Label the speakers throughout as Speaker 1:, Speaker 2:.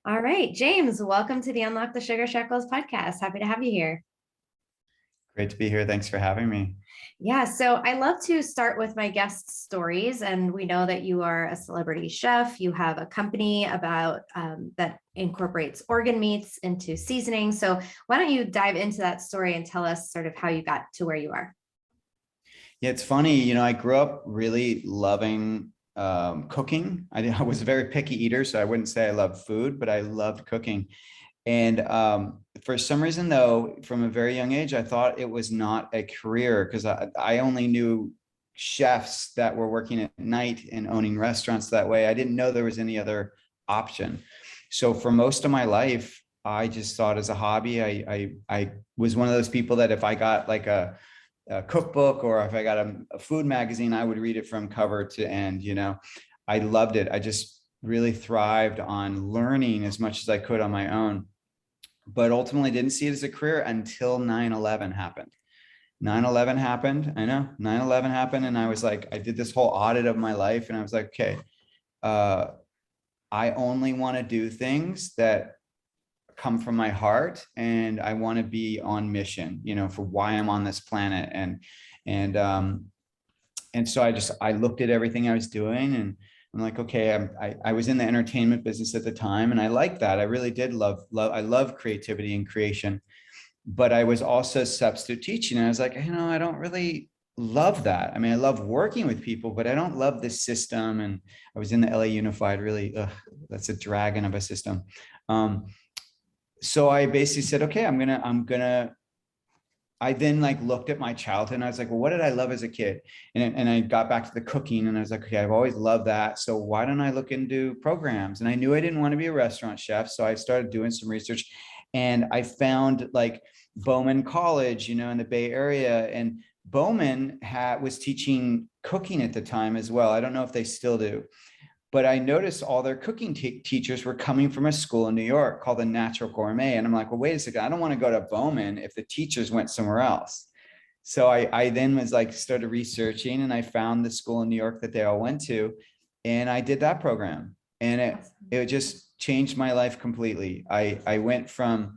Speaker 1: All right, James, welcome to the Unlock the Sugar Shackles podcast. Happy to have you here.
Speaker 2: Great to be here. Thanks for having me.
Speaker 1: Yeah, so I love to start with my guest stories. And we know that you are a celebrity chef. You have a company about that incorporates organ meats into seasoning. So why don't you dive into that story and tell us sort of how you got to where you are?
Speaker 2: Yeah, it's funny. I grew up really loving cooking. I was a very picky eater, so I wouldn't say I loved food, but I loved cooking. And for some reason, though, from a very young age, I thought it was not a career because I only knew chefs that were working at night and owning restaurants that way. I didn't know there was any other option. So for most of my life, I just thought as a hobby, I was one of those people that if I got like a cookbook or if I got a food magazine, I would read it from cover to end. I loved it. I just really thrived on learning as much as I could on my own, but ultimately didn't see it as a career until 9/11 happened. 9/11 happened. I know 9/11 happened. And I was like, I did this whole audit of my life and I was like, okay, uh, I only want to do things that come from my heart and I want to be on mission, for why I'm on this planet. And and so I looked at everything I was doing and I'm like, okay, I was in the entertainment business at the time and I liked that. I really did I love creativity and creation, but I was also substitute teaching. And I was like, I don't really love that. I mean, I love working with people, but I don't love this system. And I was in the LA Unified, really, that's a dragon of a system. So I basically said, okay, I then like looked at my childhood and I was like, well, what did I love as a kid? And I got back to the cooking and I was like, okay, I've always loved that. So why don't I look into programs? And I knew I didn't want to be a restaurant chef. So I started doing some research and I found like Bowman College, in the Bay Area. And Bowman was teaching cooking at the time as well. I don't know if they still do. But I noticed all their cooking teachers were coming from a school in New York called the Natural Gourmet. And I'm like, well, wait a second, I don't want to go to Bowman if the teachers went somewhere else. So I then was like, started researching and I found the school in New York that they all went to. And I did that program. And it just changed my life completely. I went from,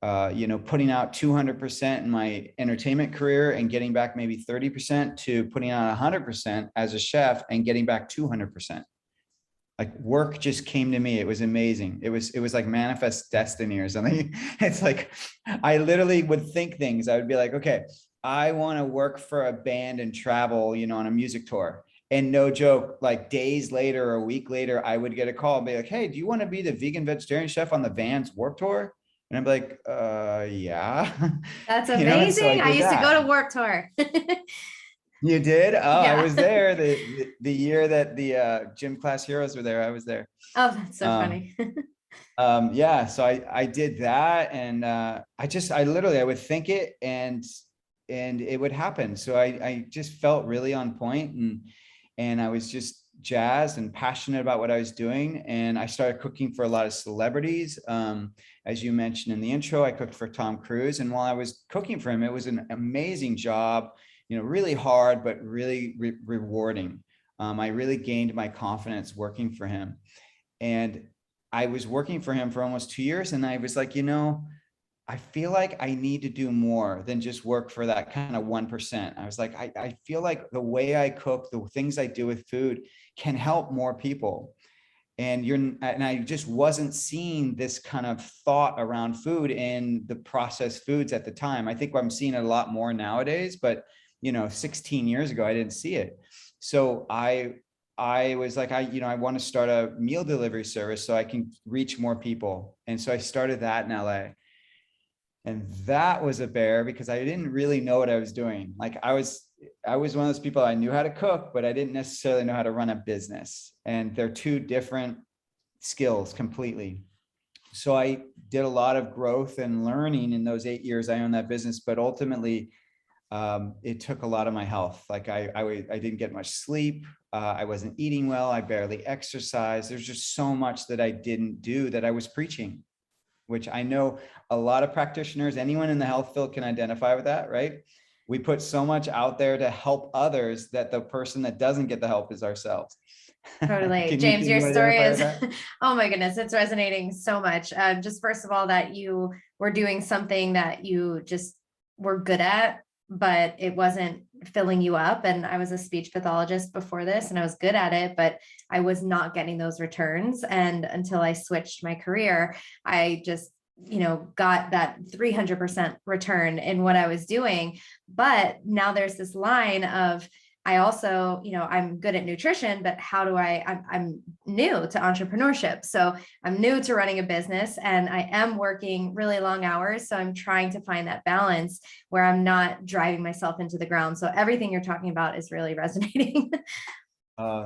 Speaker 2: putting out 200% in my entertainment career and getting back maybe 30% to putting out 100% as a chef and getting back 200%. Like work just came to me. It was amazing. It was like manifest destiny or something. It's like I literally would think things. I would be like, okay, I want to work for a band and travel, on a music tour. And no joke, like days later or a week later, I would get a call and be like, hey, do you want to be the vegan vegetarian chef on the Vans Warped Tour? And I'm like, yeah.
Speaker 1: That's
Speaker 2: And so I
Speaker 1: amazing. I
Speaker 2: did
Speaker 1: used to
Speaker 2: that.
Speaker 1: go to Warped Tour.
Speaker 2: You did? Oh, I
Speaker 1: Yeah.
Speaker 2: was there the year that the gym class heroes were there. I was there.
Speaker 1: Oh, that's so
Speaker 2: Um,
Speaker 1: funny.
Speaker 2: yeah, so I did that and I literally I would think it and it would happen. So I just felt really on point and I was just jazzed and passionate about what I was doing. And I started cooking for a lot of celebrities. As you mentioned in the intro, I cooked for Tom Cruise. And while I was cooking for him, it was an amazing job, really hard, but really rewarding. I really gained my confidence working for him. And I was working for him for almost 2 years. And I was like, I feel like I need to do more than just work for that kind of 1%. I was like, I feel like the way I cook, the things I do with food can help more people. And I just wasn't seeing this kind of thought around food in the processed foods at the time. I think I'm seeing it a lot more nowadays, but 16 years ago, I didn't see it. So I was like, I want to start a meal delivery service so I can reach more people. And so I started that in LA. And that was a bear because I didn't really know what I was doing. Like I was one of those people, I knew how to cook, but I didn't necessarily know how to run a business. And they're two different skills completely. So I did a lot of growth and learning in those 8 years I owned that business, but ultimately it took a lot of my health. Like I didn't get much sleep. I wasn't eating well. I barely exercised. There's just so much that I didn't do that I was preaching, which I know a lot of practitioners, anyone in the health field can identify with that, right? We put so much out there to help others that the person that doesn't get the help is ourselves.
Speaker 1: Totally.
Speaker 2: Can
Speaker 1: James, your
Speaker 2: you
Speaker 1: story
Speaker 2: identify with
Speaker 1: is,
Speaker 2: that?
Speaker 1: oh my goodness, it's resonating so much. Just first of all, that you were doing something that you just were good at, but it wasn't filling you up. And I was a speech pathologist before this, and I was good at it, but I was not getting those returns. And until I switched my career, I just, got that 300% return in what I was doing. But now there's this line of, I also, I'm good at nutrition, but how do I'm new to entrepreneurship. So I'm new to running a business, and I am working really long hours. So I'm trying to find that balance where I'm not driving myself into the ground. So everything you're talking about is really resonating.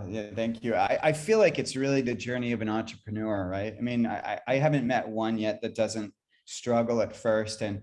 Speaker 2: Yeah, thank you. I feel like it's really the journey of an entrepreneur, right? I mean, I haven't met one yet that doesn't struggle at first. And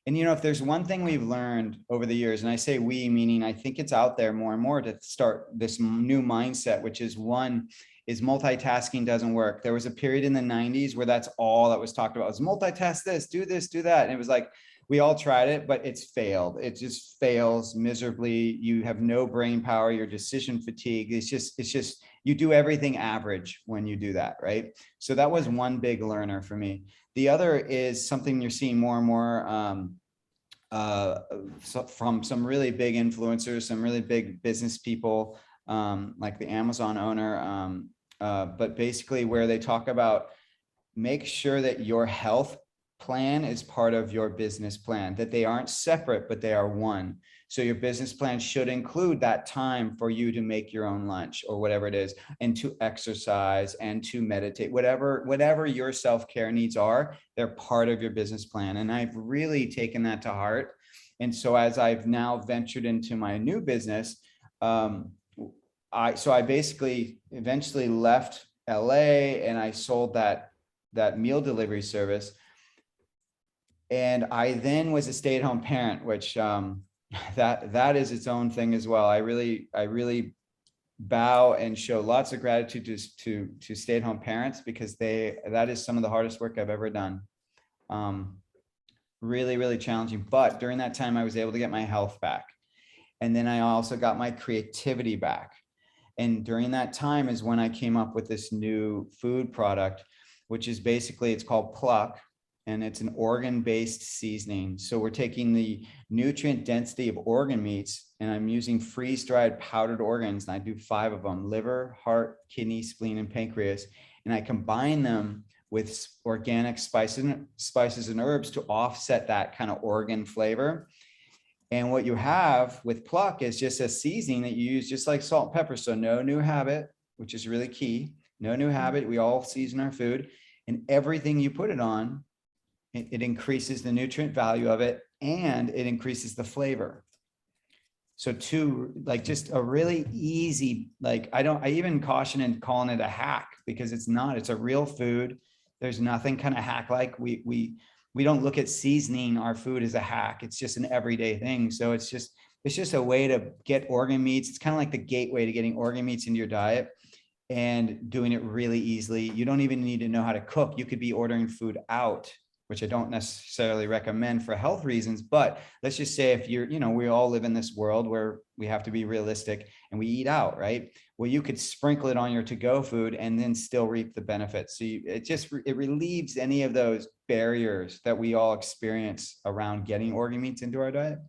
Speaker 2: if there's one thing we've learned over the years, and I say we, meaning I think it's out there more and more, to start this new mindset, which is multitasking doesn't work. There was a period in the 90s where that's all that was talked about, was multitask this, do that. And it was like, we all tried it, but it's failed. It just fails miserably. You have no brain power, your decision fatigue. It's just, you do everything average when you do that, right? So that was one big learner for me. The other is something you're seeing more and more from some really big influencers, some really big business people, like the Amazon owner, but basically where they talk about, make sure that your health plan is part of your business plan, that they aren't separate, but they are one. So your business plan should include that time for you to make your own lunch or whatever it is, and to exercise and to meditate, whatever your self-care needs are, they're part of your business plan. And I've really taken that to heart. And so as I've now ventured into my new business, I basically eventually left LA, and I sold that meal delivery service. And I then was a stay-at-home parent, which that is its own thing as well. I really bow and show lots of gratitude to stay-at-home parents, because that is some of the hardest work I've ever done. Really, really challenging. But during that time, I was able to get my health back. And then I also got my creativity back. And during that time is when I came up with this new food product, which is basically, it's called Pluck. And it's an organ-based seasoning. So we're taking the nutrient density of organ meats, and I'm using freeze-dried powdered organs, and I do 5 of them: liver, heart, kidney, spleen, and pancreas. And I combine them with organic spices and herbs to offset that kind of organ flavor. And what you have with Pluck is just a seasoning that you use just like salt and pepper. So no new habit, which is really key. No new habit. We all season our food, and everything you put it on, it increases the nutrient value of it, and it increases the flavor. So just a really easy, I even caution in calling it a hack, because it's not, it's a real food. There's nothing kind of hack like. We don't look at seasoning our food as a hack. It's just an everyday thing. So it's just a way to get organ meats. It's kind of like the gateway to getting organ meats into your diet, and doing it really easily. You don't even need to know how to cook. You could be ordering food out, which I don't necessarily recommend for health reasons. But let's just say if we all live in this world where we have to be realistic and we eat out, right? Well, you could sprinkle it on your to-go food and then still reap the benefits. So it relieves any of those barriers that we all experience around getting organ meats into our diet.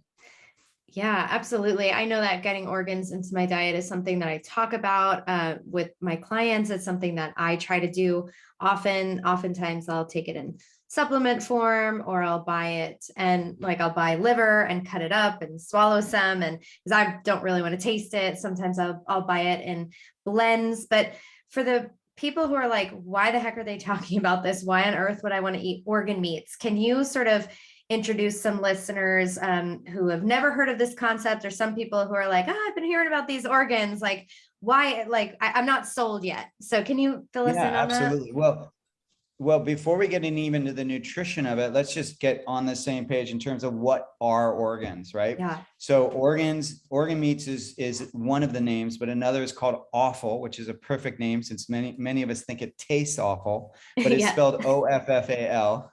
Speaker 1: Yeah, absolutely. I know that getting organs into my diet is something that I talk about with my clients. It's something that I try to do often. Oftentimes I'll take it in supplement form, or I'll buy it, and I'll buy liver and cut it up and swallow some. And because I don't really want to taste it, sometimes I'll buy it in blends. But for the people who are like, why the heck are they talking about this? Why on earth would I want to eat organ meats? Can you sort of introduce some listeners who have never heard of this concept, or some people who are like, I've been hearing about these organs, why, I'm not sold yet. So can you fill us in on
Speaker 2: absolutely.
Speaker 1: that?
Speaker 2: Well, before we get even to the nutrition of it, let's just get on the same page in terms of what are organs, right?
Speaker 1: Yeah.
Speaker 2: So organ meats is one of the names, but another is called offal, which is a perfect name, since many of us think it tastes awful, but it's spelled OFFAL.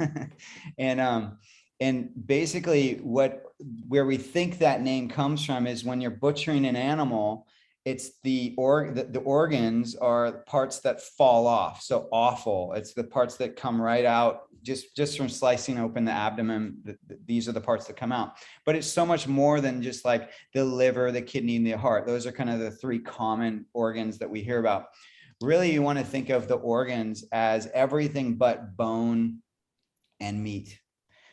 Speaker 2: And basically where we think that name comes from is when you're butchering an animal, it's the organs are parts that fall off. So offal, it's the parts that come right out just from slicing open the abdomen. These are the parts that come out, but it's so much more than just like the liver, the kidney, and the heart. Those are kind of the three common organs that we hear about. Really, you want to think of the organs as everything but bone and meat.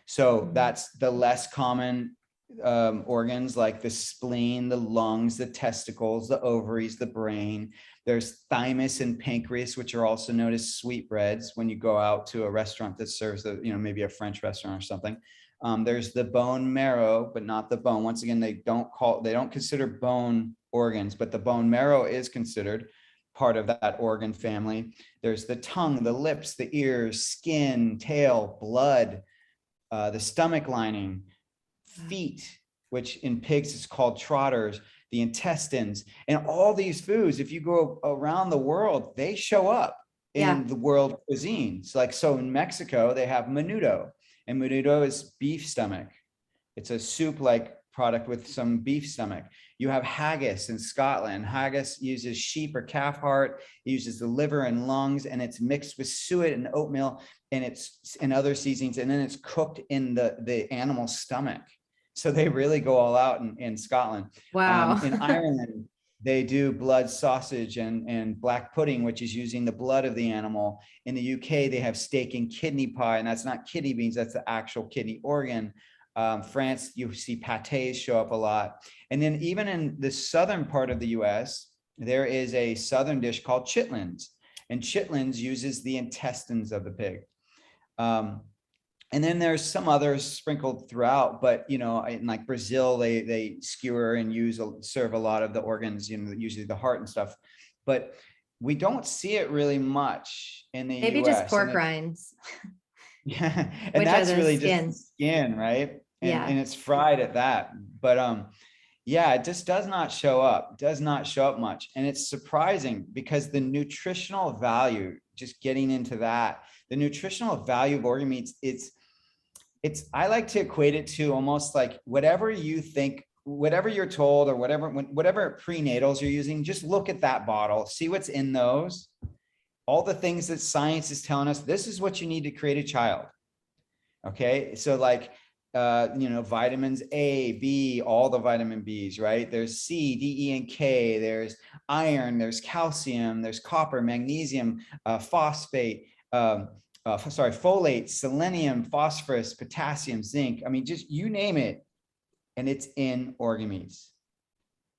Speaker 2: So that's the less common organs, like the spleen, the lungs, the testicles, the ovaries, the brain. There's thymus and pancreas, which are also known as sweetbreads when you go out to a restaurant that serves the, maybe a French restaurant or something. There's the bone marrow, but not the bone. Once again, they don't consider bone organs, but the bone marrow is considered part of that organ family. There's the tongue, the lips, the ears, skin, tail, blood, the stomach lining, feet, which in pigs is called trotters, the intestines, and all these foods, if you go around the world, they show up in the world cuisines. Like, so in Mexico, they have menudo, and menudo is beef stomach. It's a soup-like product with some beef stomach. You have haggis in Scotland. Haggis uses sheep or calf heart, it uses the liver and lungs, and it's mixed with suet and oatmeal, and it's in other seasonings, and then it's cooked in the animal's stomach. So they really go all out in Scotland.
Speaker 1: Wow.
Speaker 2: In Ireland, they do blood sausage and black pudding, which is using the blood of the animal. In the UK, they have steak and kidney pie, and that's not kidney beans, that's the actual kidney organ. France, you see pâtés show up a lot. And then even in the southern part of the US, there is a southern dish called chitlins, and chitlins uses the intestines of the pig. And then there's some others sprinkled throughout, but in like Brazil, they skewer and serve a lot of the organs, usually the heart and stuff. But we don't see it really much in the
Speaker 1: Maybe
Speaker 2: US.
Speaker 1: just pork rinds.
Speaker 2: Yeah, and that's really
Speaker 1: skin.
Speaker 2: just skin, right? And it's fried at that. But yeah, it just does not show up much. And it's surprising because the nutritional value, just getting into that, the nutritional value of organ meats, I like to equate it to almost like whatever you think, whatever you're told, or whatever prenatals you're using, just look at that bottle, see what's in those, all the things that science is telling us, this is what you need to create a child. Okay. So like, vitamins A, B, all the vitamin Bs, right? There's C, D, E, and K, there's iron, there's calcium, there's copper, magnesium, phosphate, folate, selenium, phosphorus, potassium, zinc. I mean, just you name it, and it's in organ meats.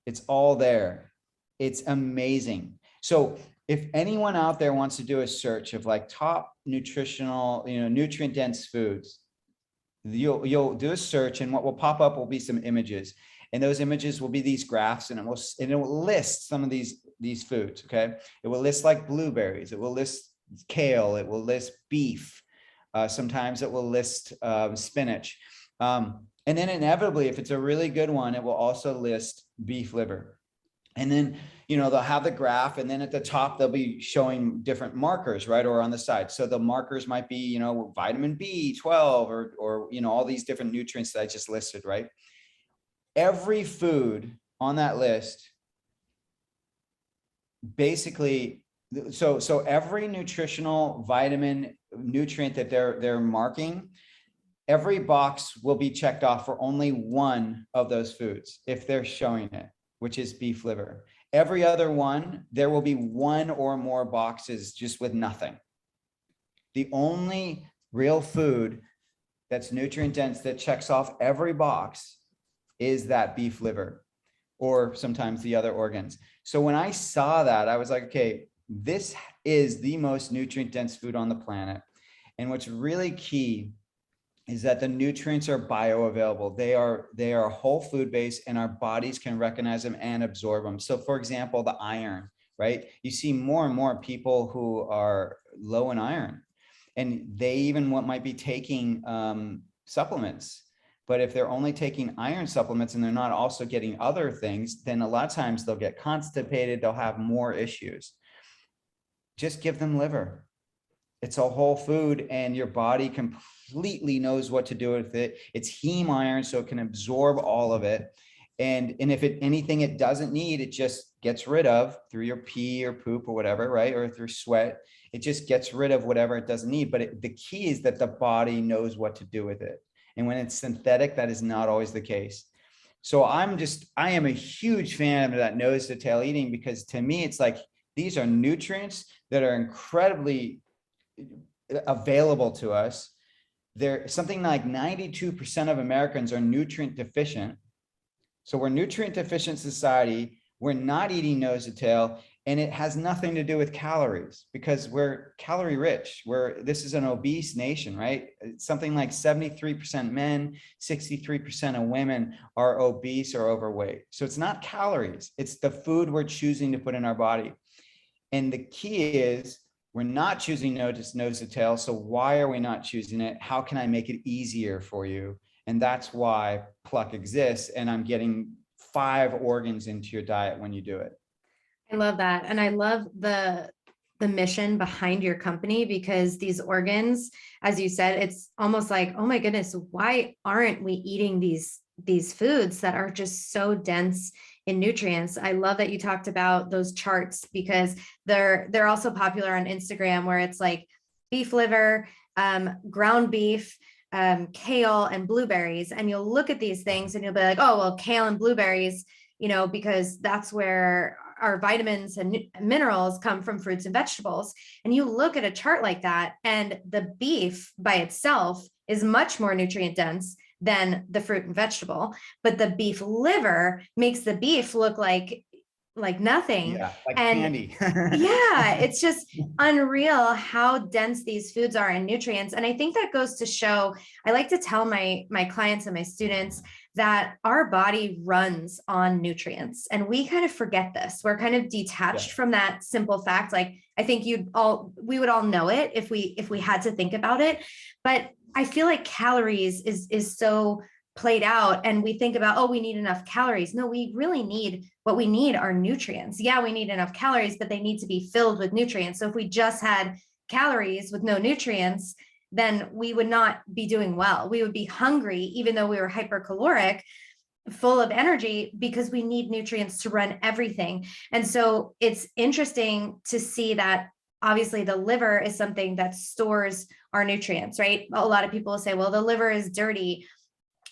Speaker 2: It's all there. It's amazing. So if anyone out there wants to do a search of like top nutritional, nutrient dense foods, you'll do a search, and what will pop up will be some images, and those images will be these graphs, and it will list some of these foods. Okay, it will list like blueberries, it will list kale, it will list beef, sometimes it will list spinach, and then inevitably, if it's a really good one, it will also list beef liver. And then they'll have the graph, and then at the top they'll be showing different markers, right, or on the side. So the markers might be vitamin B12 or all these different nutrients that I just listed, right? Every food on that list basically, so every nutritional vitamin nutrient that they're marking, every box will be checked off for only one of those foods if they're showing it, which is beef liver. Every other one, there will be one or more boxes just with nothing. The only real food that's nutrient dense that checks off every box is that beef liver, or sometimes the other organs. So when I saw that, I was like, okay, this is the most nutrient dense food on the planet. And what's really key is that the nutrients are bioavailable. They are whole food based, and our bodies can recognize them and absorb them. So for example, the iron, right? You see more and more people who are low in iron, and they even might be taking supplements. But if they're only taking iron supplements and they're not also getting other things, then a lot of times they'll get constipated, they'll have more issues. Just give them liver. It's a whole food, and your body completely knows what to do with it. It's heme iron, so it can absorb all of it. And if anything it doesn't need, it just gets rid of through your pee or poop or whatever, right? Or through sweat, it just gets rid of whatever it doesn't need. But the key is that the body knows what to do with it. And when it's synthetic, that is not always the case. So I am a huge fan of that nose to tail eating, because to me, it's like, these are nutrients that are incredibly available to us. There, something like 92% of Americans are nutrient deficient. So we're nutrient deficient society. We're not eating nose to tail, and it has nothing to do with calories, because we're calorie rich. This is an obese nation, right? It's something like 73% men, 63% of women are obese or overweight. So it's not calories, it's the food we're choosing to put in our body. And the key is, we're not choosing nose to tail. So why are we not choosing it? How can I make it easier for you? And that's why Pluck exists. And I'm getting 5 organs into your diet when you do it.
Speaker 1: I love that. And I love the mission behind your company, because these organs, as you said, it's almost like, oh my goodness, why aren't we eating these foods that are just so dense in nutrients? I love that you talked about those charts, because they're also popular on Instagram, where it's like beef liver, ground beef, kale, and blueberries. And you'll look at these things and you'll be like, oh, well, kale and blueberries, because that's where our vitamins and minerals come, from fruits and vegetables. And you look at a chart like that, and the beef by itself is much more nutrient dense than the fruit and vegetable, but the beef liver makes the beef look like nothing.
Speaker 2: Yeah, like
Speaker 1: and
Speaker 2: candy.
Speaker 1: yeah, it's just unreal how dense these foods are in nutrients. And I think that goes to show, I like to tell my clients and my students that our body runs on nutrients, and we kind of forget this. We're kind of detached from that simple fact. Like, I think we would all know it if we had to think about it. But I feel like calories is so played out, and we think about, oh, we need enough calories. No, what we need are nutrients. Yeah, we need enough calories, but they need to be filled with nutrients. So if we just had calories with no nutrients, then we would not be doing well. We would be hungry, even though we were hypercaloric, full of energy, because we need nutrients to run everything. And so it's interesting to see that obviously the liver is something that stores our nutrients, right? A lot of people say, well, the liver is dirty,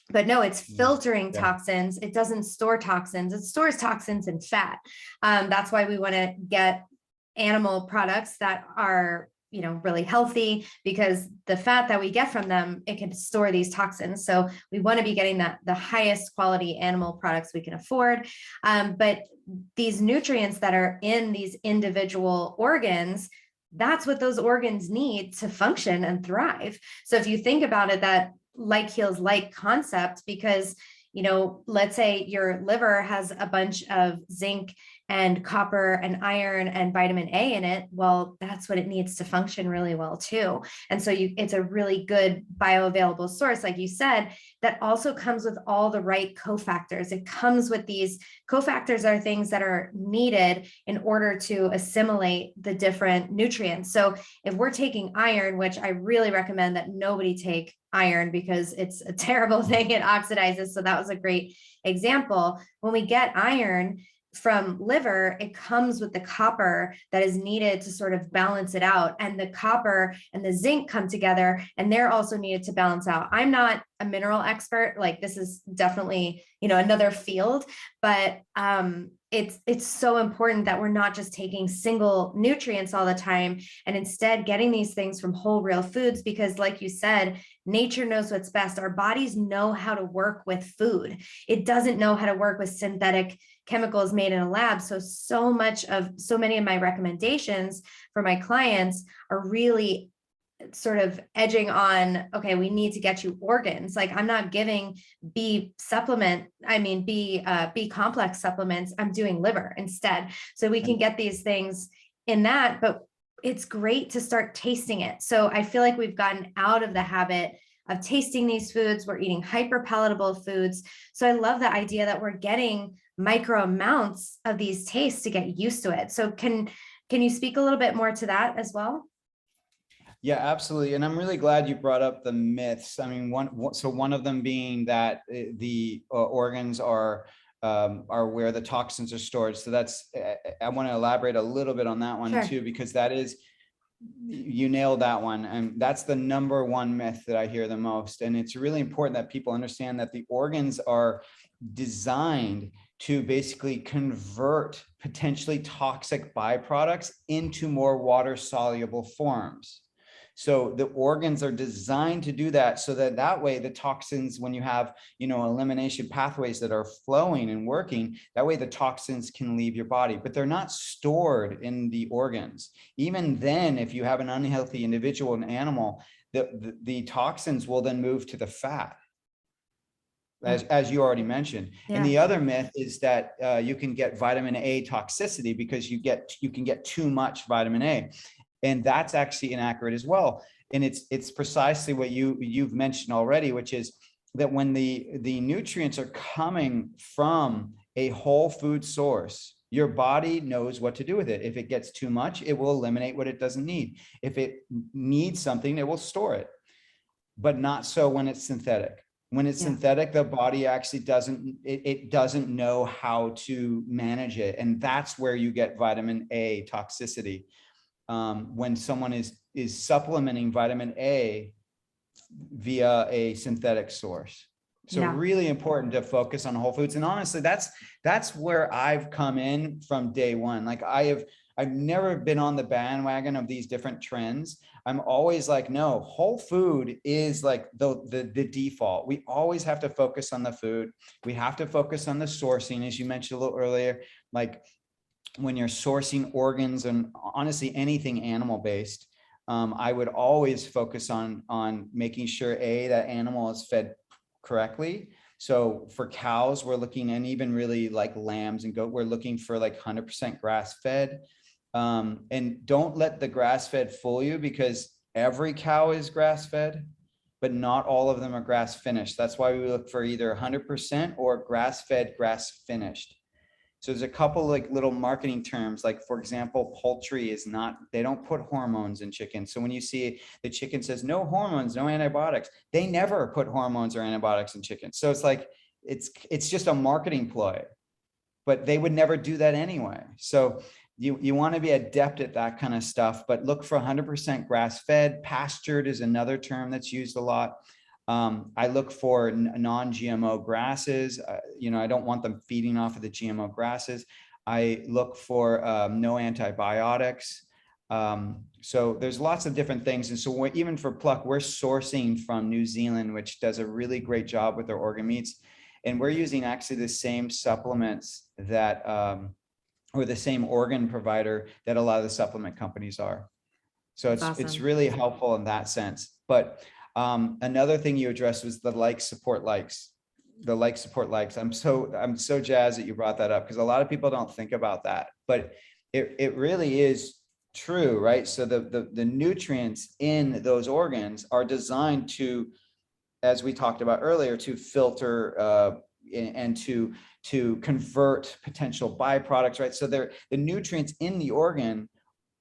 Speaker 1: but no, it's filtering toxins. It doesn't store toxins. It stores toxins in fat. That's why we want to get animal products that are, really healthy, because the fat that we get from them, it can store these toxins. So we want to be getting the highest quality animal products we can afford. But these nutrients that are in these individual organs, that's what those organs need to function and thrive. So if you think about it, that like heals like concept, because, let's say your liver has a bunch of zinc and copper and iron and vitamin A in it. Well, that's what it needs to function really well too. And so it's a really good bioavailable source, like you said, that also comes with all the right cofactors. It comes with these cofactors are things that are needed in order to assimilate the different nutrients. So if we're taking iron, which I really recommend that nobody take iron, because it's a terrible thing, it oxidizes. So that was a great example. When we get iron from liver, it comes with the copper that is needed to sort of balance it out. And the copper and the zinc come together, and they're also needed to balance out. I'm not a mineral expert. Like, this is definitely, another field, but it's so important that we're not just taking single nutrients all the time, and instead getting these things from whole real foods, because like you said, nature knows what's best. Our bodies know how to work with food. It doesn't know how to work with synthetic chemicals made in a lab. So many of my recommendations for my clients are really sort of edging on, okay, we need to get you organs. Like, I'm not giving B complex supplements. I'm doing liver instead. So we can get these things in that, but it's great to start tasting it. So I feel like we've gotten out of the habit of tasting these foods. We're eating hyper palatable foods. So I love the idea that we're getting micro amounts of these tastes to get used to it. So can you speak a little bit more to that as well?
Speaker 2: Yeah, absolutely. And I'm really glad you brought up the myths. I mean, one of them being that the organs are are where the toxins are stored. So that's, I want to elaborate a little bit on that one
Speaker 1: Sure.
Speaker 2: too, because that is, you nailed that one. And that's the number one myth that I hear the most. And it's really important that people understand that the organs are designed to basically convert potentially toxic byproducts into more water soluble forms. So the organs are designed to do that, so that that way the toxins, when you have, you know, elimination pathways that are flowing and working, that way the toxins can leave your body, but they're not stored in the organs. Even then, if you have an unhealthy individual, an animal, the toxins will then move to the fat, as you already mentioned.
Speaker 1: Yeah.
Speaker 2: And the other myth is that you can get vitamin A toxicity because you can get too much vitamin A. And that's actually inaccurate as well. And it's precisely what you've mentioned already, which is that when the nutrients are coming from a whole food source, your body knows what to do with it. If it gets too much, it will eliminate what it doesn't need. If it needs something, it will store it. But not so when it's synthetic. When it's synthetic, the body actually doesn't know how to manage it. And that's where you get vitamin A toxicity. When someone is supplementing vitamin A via a synthetic source. So really important to focus on whole foods. And honestly, that's where I've come in from day one. Like I've never been on the bandwagon of these different trends. I'm always like, no, whole food is like the default. We always have to focus on the food. We have to focus on the sourcing, as you mentioned a little earlier, like when you're sourcing organs and honestly anything animal based, I would always focus on making sure that animal is fed correctly. So for cows, we're looking, and even really like lambs and goat, we're looking for like 100% grass fed. And don't let the grass fed fool you, because every cow is grass fed, but not all of them are grass finished. That's why we look for either 100% or grass fed, grass finished. So there's a couple like little marketing terms, like for example, poultry is not, they don't put hormones in chicken. So when you see the chicken says no hormones, no antibiotics, they never put hormones or antibiotics in chicken. So it's like, it's just a marketing ploy, but they would never do that anyway. So you want to be adept at that kind of stuff, but look for 100% grass fed. Pastured is another term that's used a lot. I look for non-GMO grasses. I don't want them feeding off of the GMO grasses. I look for no antibiotics. So there's lots of different things. And so even for Pluck, we're sourcing from New Zealand, which does a really great job with their organ meats. And we're using actually the same supplements that, or the same organ provider that a lot of the supplement companies are. So it's really helpful in that sense. But another thing you addressed was the support likes. I'm so jazzed that you brought that up, because a lot of people don't think about that, but it really is true, right? So the nutrients in those organs are designed to, as we talked about earlier, to filter and to convert potential byproducts, right? So the nutrients in the organ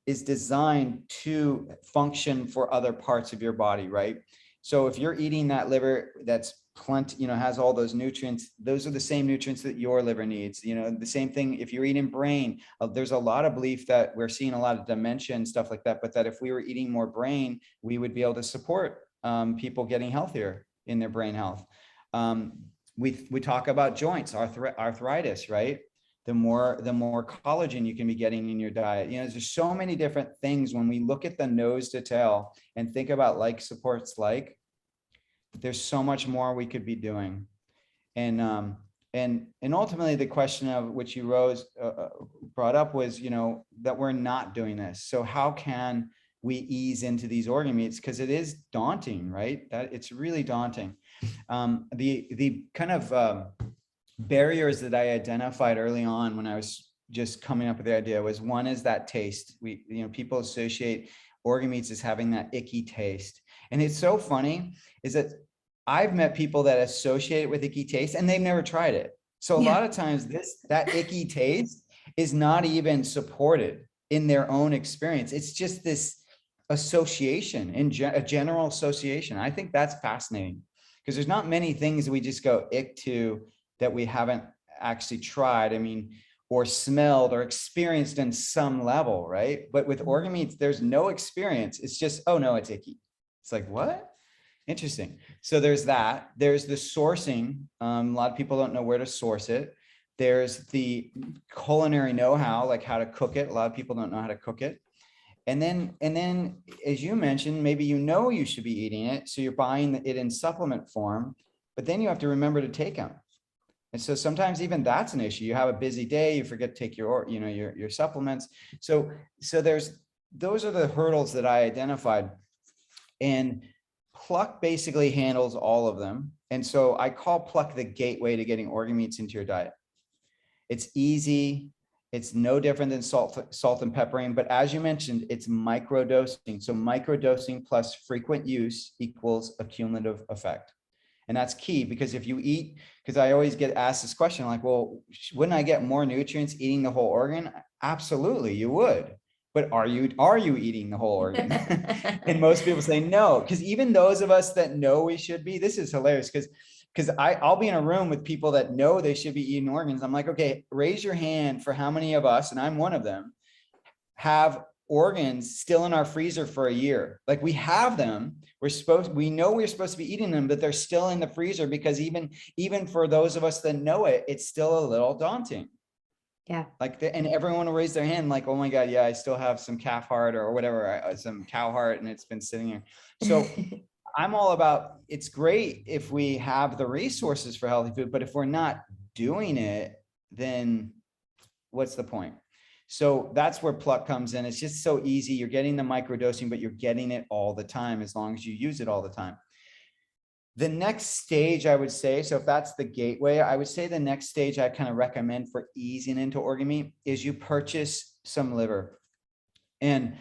Speaker 2: is designed to function for other parts of your body, right? So if you're eating that liver that's plenty, has all those nutrients, those are the same nutrients that your liver needs. The same thing if you're eating brain. There's a lot of belief that we're seeing a lot of dementia and stuff like that, but that if we were eating more brain, we would be able to support people getting healthier in their brain health. We talk about joints, arthritis, right? The more collagen you can be getting in your diet. There's so many different things when we look at the nose to tail and think about supports, there's so much more we could be doing. And ultimately the question of which you brought up was, that we're not doing this. So how can we ease into these organ meats? Because it is daunting, right? That it's really daunting. The kind of barriers that I identified early on when I was just coming up with the idea was, one is that taste. People associate organ meats as having that icky taste. And it's so funny is that I've met people that associate it with icky taste and they've never tried it. So a lot of times that icky taste is not even supported in their own experience. It's just this association, a general association. I think that's fascinating, because there's not many things we just go ick to that we haven't actually tried, I mean, or smelled or experienced in some level, right? But with organ meats, there's no experience. It's just, oh no, it's icky. It's like, what? Interesting. So there's that. There's the sourcing. A lot of people don't know where to source it. There's the culinary know-how, like how to cook it. A lot of people don't know how to cook it. And then, as you mentioned, maybe you should be eating it, so you're buying it in supplement form, but then you have to remember to take them. And so sometimes even that's an issue. You have a busy day, you forget to take your supplements. So those are the hurdles that I identified. And Pluck basically handles all of them. And so I call Pluck the gateway to getting organ meats into your diet. It's easy. It's no different than salt and peppering, but as you mentioned, it's micro dosing. So micro dosing plus frequent use equals a cumulative effect. And that's key, because if you eat, because I always get asked this question, like, well, wouldn't I get more nutrients eating the whole organ? Absolutely, you would. But are you eating the whole organ? And most people say no, because even those of us that know we should be, this is hilarious, because I'll be in a room with people that know they should be eating organs. I'm like, okay, raise your hand for how many of us, and I'm one of them, have organs still in our freezer for a year. Like, we have them, we know we're supposed to be eating them, but they're still in the freezer, because even for those of us that know it, it's still a little daunting.
Speaker 1: Yeah.
Speaker 2: Like, and everyone will raise their hand like, oh my God, yeah, I still have some calf heart or whatever, some cow heart, and it's been sitting here. So I'm all about, it's great if we have the resources for healthy food, but if we're not doing it, then what's the point? So that's where Pluck comes in. It's just so easy. You're getting the microdosing, but you're getting it all the time, as long as you use it all the time. The next stage, I would say, so if that's the gateway, I would say the next stage I kind of recommend for easing into organ meat is you purchase some liver. And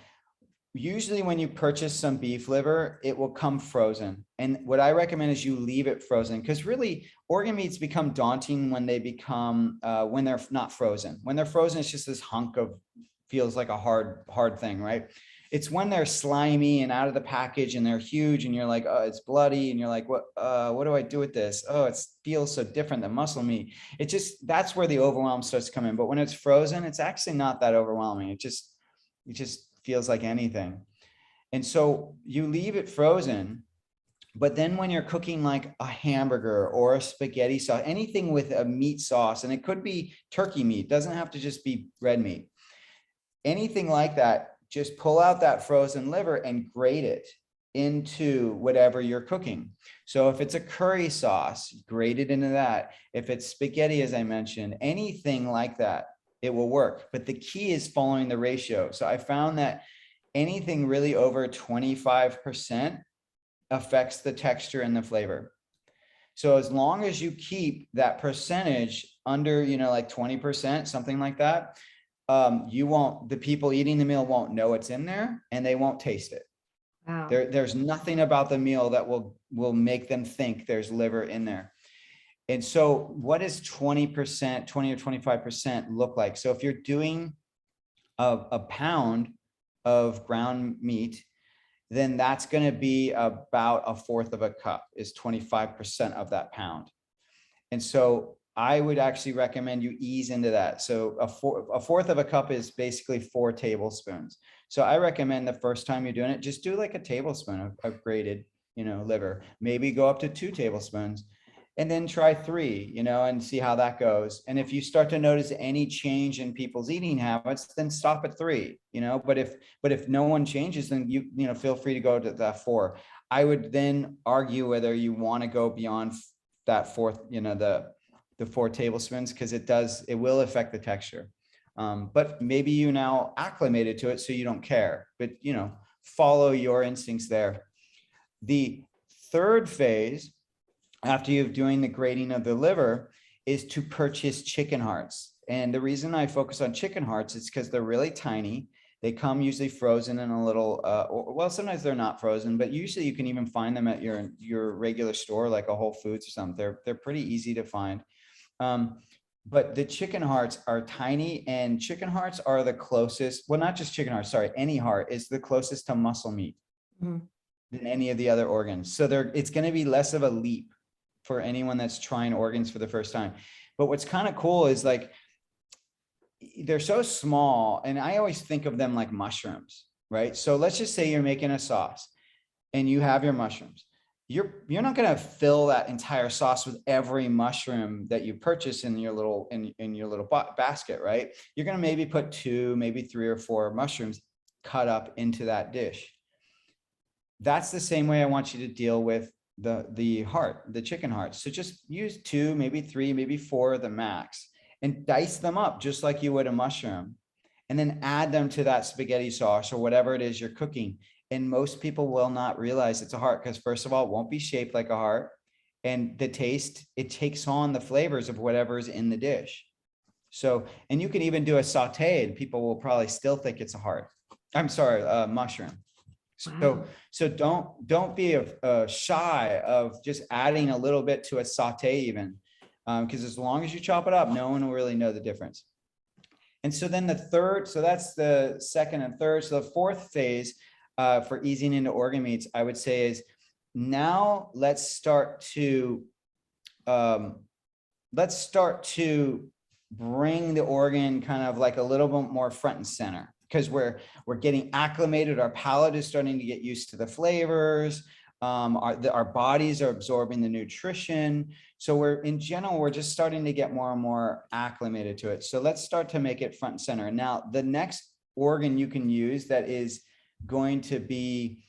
Speaker 2: usually when you purchase some beef liver, it will come frozen. And what I recommend is you leave it frozen, because really organ meats become daunting when they become, when they're not frozen. When they're frozen, it's just this hunk of, feels like a hard thing, right? It's when they're slimy and out of the package and they're huge and you're like, oh, it's bloody. And you're like, what do I do with this? Oh, it feels so different than muscle meat. It just, that's where the overwhelm starts to come in. But when it's frozen, it's actually not that overwhelming. It just feels like anything. And so you leave it frozen, but then when you're cooking like a hamburger or a spaghetti sauce, anything with a meat sauce, and it could be turkey meat, doesn't have to just be red meat, anything like that, just pull out that frozen liver and grate it into whatever you're cooking. So if it's a curry sauce, grate it into that. If it's spaghetti, as I mentioned, anything like that, it will work. But the key is following the ratio. So I found that anything really over 25% affects the texture and the flavor. So as long as you keep that percentage under, like 20%, something like that, the people eating the meal won't know it's in there, and they won't taste it.
Speaker 1: Wow.
Speaker 2: There's nothing about the meal that will make them think there's liver in there. And so what does 20%, 20 or 25% look like? So if you're doing a pound of ground meat, then that's going to be about a fourth of a cup, is 25% of that pound. And so I would actually recommend you ease into that. So a fourth of a cup is basically 4 tablespoons. So I recommend the first time you're doing it, just do like a tablespoon of grated, liver, maybe go up to 2 tablespoons, and then try 3, and see how that goes. And if you start to notice any change in people's eating habits, then stop at 3, but if no one changes, then you feel free to go to that 4. I would then argue whether you want to go beyond that fourth, the 4 tablespoons, because it will affect the texture. But maybe you now acclimated to it, so you don't care, but follow your instincts there. The third phase, after you're doing the grating of the liver, is to purchase chicken hearts. And the reason I focus on chicken hearts is because they're really tiny. They come usually frozen in a little, well, sometimes they're not frozen, but usually you can even find them at your regular store, like a Whole Foods or something. They're pretty easy to find. But the chicken hearts are tiny, and chicken hearts are the closest, well, not just chicken hearts, sorry, any heart is the closest to muscle meat than any of the other organs. So it's going to be less of a leap for anyone that's trying organs for the first time. But what's kind of cool is like, they're so small, and I always think of them like mushrooms, right? So let's just say you're making a sauce and you have your mushrooms. You're not going to fill that entire sauce with every mushroom that you purchase in your little basket, right? You're going to maybe put 2, maybe 3 or 4 mushrooms cut up into that dish. That's the same way I want you to deal with the chicken hearts. So just use 2, maybe 3, maybe 4 of the max, and dice them up just like you would a mushroom, and then add them to that spaghetti sauce or whatever it is you're cooking. And most people will not realize it's a heart, because first of all, it won't be shaped like a heart. And the taste, it takes on the flavors of whatever is in the dish. So, and you can even do a saute and people will probably still think it's a heart. I'm sorry, mushroom.
Speaker 1: Wow.
Speaker 2: So don't be shy of just adding a little bit to a saute even, because as long as you chop it up, no one will really know the difference. And so then the third, so that's the second and third. So the fourth phase for easing into organ meats, I would say, is now let's start to bring the organ kind of like a little bit more front and center, because we're getting acclimated. Our palate is starting to get used to the flavors. Our bodies are absorbing the nutrition. So we're just starting to get more and more acclimated to it. So let's start to make it front and center. Now, the next organ you can use that is going to be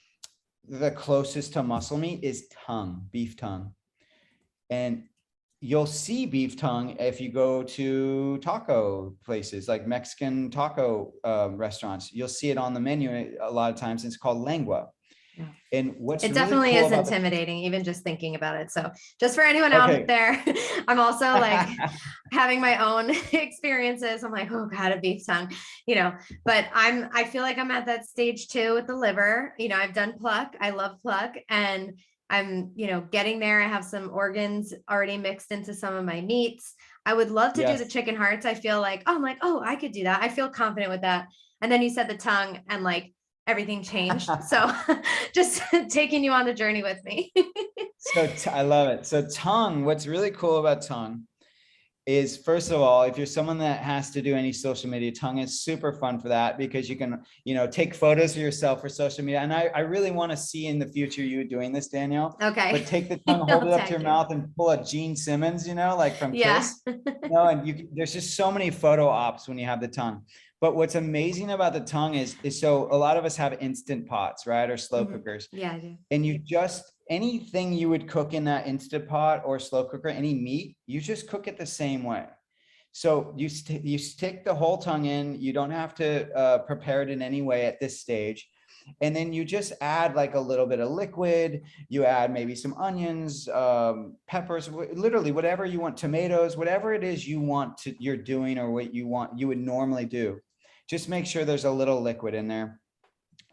Speaker 2: the closest to muscle meat is tongue, beef tongue. And you'll see beef tongue if you go to taco places, like Mexican taco restaurants. You'll see it on the menu a lot of times. It's called lengua.
Speaker 1: Yeah.
Speaker 2: And what's
Speaker 1: It
Speaker 2: really
Speaker 1: definitely
Speaker 2: cool
Speaker 1: is
Speaker 2: about
Speaker 1: intimidating, even just thinking about it. So just for anyone out there, I'm also like having my own experiences. I'm like, oh God, a beef tongue, but I feel like I'm at that stage too with the liver. I've done Pluck. I love Pluck, and I'm, getting there. I have some organs already mixed into some of my meats. I would love to do the chicken hearts. I feel like, oh, I could do that. I feel confident with that. And then you said the tongue, and like everything changed. So just taking you on the journey with me.
Speaker 2: So I love it. So tongue, what's really cool about tongue is, first of all, if you're someone that has to do any social media, tongue is super fun for that, because you can, take photos of yourself for social media. And I really want to see in the future you doing this, Danielle.
Speaker 1: Okay.
Speaker 2: But take the tongue, hold it up to your mouth and pull a Gene Simmons, like from Kiss. And there's just so many photo ops when you have the tongue. But what's amazing about the tongue is so a lot of us have instant pots, right? Or slow cookers.
Speaker 1: Yeah, I do.
Speaker 2: And anything you would cook in that Instant Pot or slow cooker, any meat, you just cook it the same way. So you stick the whole tongue in. You don't have to prepare it in any way at this stage. And then you just add like a little bit of liquid. You add maybe some onions, peppers, literally whatever you want, tomatoes, whatever it is you're doing, or what you would normally do. Just make sure there's a little liquid in there.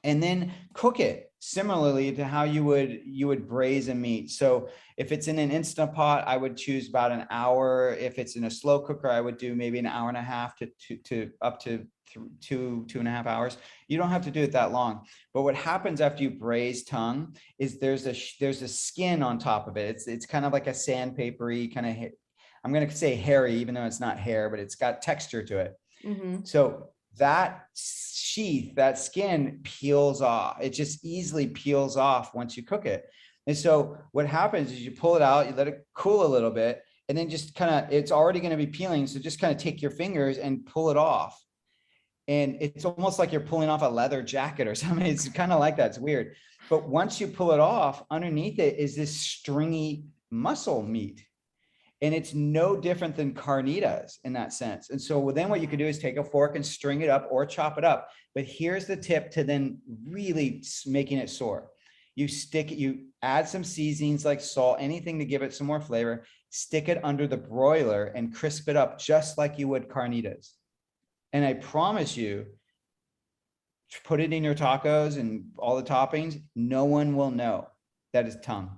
Speaker 2: And then cook it similarly to how you would braise a meat. So if it's in an Instant Pot, I would choose about an hour. If it's in a slow cooker, I would do maybe an hour and a half to up to 2.5 hours. You don't have to do it that long. But what happens after you braise tongue is there's a skin on top of it. It's kind of like a sandpapery kind of, I'm going to say hairy, even though it's not hair, but it's got texture to it. So that sheath, that skin peels off. It just easily peels off once you cook it. And so what happens is you pull it out, you let it cool a little bit, and then just kind of, it's already going to be peeling. So just kind of take your fingers and pull it off. And it's almost like you're pulling off a leather jacket or something. It's kind of like that. It's weird. But once you pull it off, underneath it is this stringy muscle meat. And it's no different than carnitas in that sense. And so then what you can do is take a fork and string it up or chop it up. But here's the tip to then really making it soar. You add some seasonings like salt, anything to give it some more flavor, stick it under the broiler and crisp it up just like you would carnitas. And I promise you, put it in your tacos and all the toppings, no one will know that is tongue.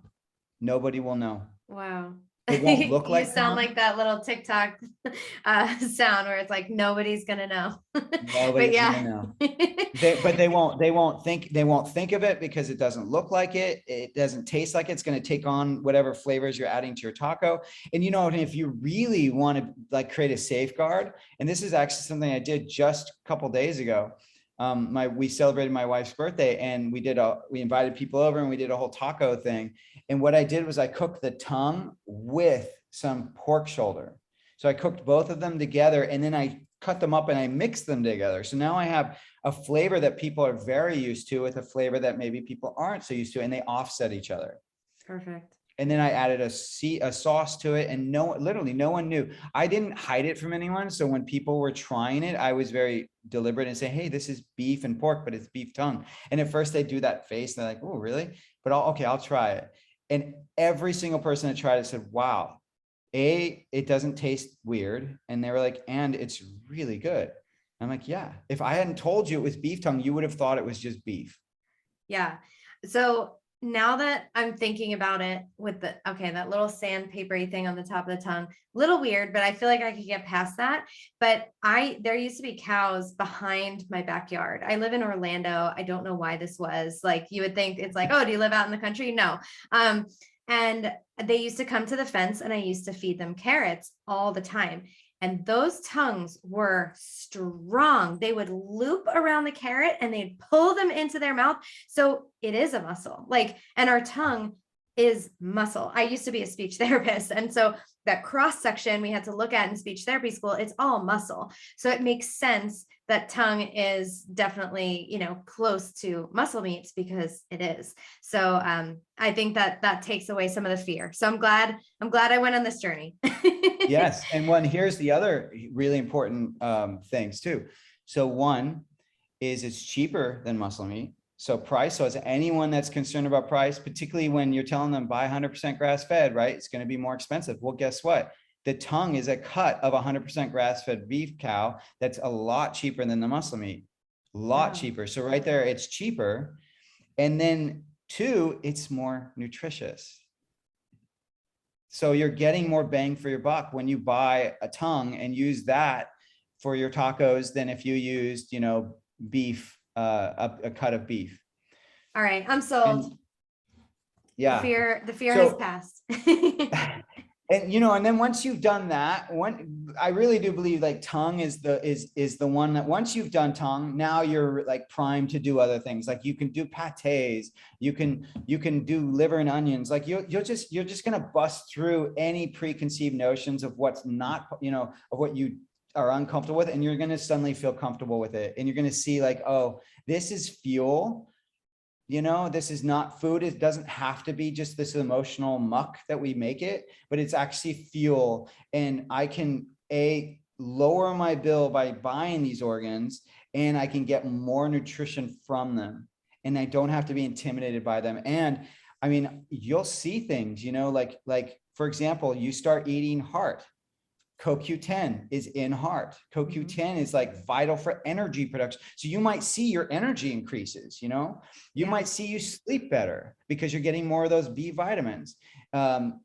Speaker 2: Nobody will know.
Speaker 1: Wow.
Speaker 2: It won't look
Speaker 1: You
Speaker 2: like
Speaker 1: sound
Speaker 2: tongue.
Speaker 1: like that little TikTok sound where it's like nobody's gonna know. But
Speaker 2: Nobody's
Speaker 1: yeah.
Speaker 2: gonna know. They won't think of it because it doesn't look like it. It doesn't taste like it's going to take on whatever flavors you're adding to your taco. And you know, if you really want to like create a safeguard, and this is actually something I did just a couple days ago. We celebrated my wife's birthday, and we invited people over, and we did a whole taco thing. And what I did was I cooked the tongue with some pork shoulder. So I cooked both of them together, and then I cut them up and I mixed them together. So now I have a flavor that people are very used to with a flavor that maybe people aren't so used to, and they offset each other.
Speaker 1: Perfect.
Speaker 2: And then I added a sauce to it, and literally no one knew. I didn't hide it from anyone. So when people were trying it, I was very deliberate and say, hey, this is beef and pork, but it's beef tongue. And at first they do that face. And they're like, oh, really? But I'll try it. And every single person that tried it said, wow, it doesn't taste weird. And they were like, and it's really good. I'm like, yeah, if I hadn't told you it was beef tongue, you would have thought it was just beef.
Speaker 1: Yeah. So now that I'm thinking about it with that little sandpapery thing on the top of the tongue, little weird, but I feel like I could get past that. But there used to be cows behind my backyard. I live in Orlando. I don't know why this was like, you would think it's like, oh, do you live out in the country? No. And they used to come to the fence, and I used to feed them carrots all the time. And those tongues were strong. They would loop around the carrot and they'd pull them into their mouth. So it is a muscle, and our tongue is muscle. I used to be a speech therapist. And so that cross section we had to look at in speech therapy school, it's all muscle. So it makes sense that tongue is definitely, close to muscle meats, because it is. So I think that takes away some of the fear. So I'm glad I went on this journey.
Speaker 2: Yes. And here's the other really important things too. So one is it's cheaper than muscle meat. So price. So as anyone that's concerned about price, particularly when you're telling them buy 100% grass fed, right? It's going to be more expensive. Well, guess what? The tongue is a cut of 100% grass fed beef cow. That's a lot cheaper than the muscle meat, a lot cheaper. So right there, it's cheaper. And then two, it's more nutritious. So you're getting more bang for your buck when you buy a tongue and use that for your tacos than if you used, beef, a cut of beef.
Speaker 1: All right, I'm sold.
Speaker 2: And, yeah.
Speaker 1: The fear has passed.
Speaker 2: And then once you've done that, I really do believe like tongue is the one that once you've done tongue, now you're like primed to do other things. Like you can do pâtés, you can do liver and onions. Like you're just gonna bust through any preconceived notions of what's not, of what you are uncomfortable with, and you're gonna suddenly feel comfortable with it. And you're gonna see like, oh, this is fuel. This is not food. It doesn't have to be just this emotional muck that we make it, but it's actually fuel. And I can lower my bill by buying these organs, and I can get more nutrition from them. And I don't have to be intimidated by them. And I mean, you'll see things, like for example, you start eating heart. CoQ10 is in heart. CoQ10 is like vital for energy production. So you might see your energy increases, you might see you sleep better because you're getting more of those B vitamins.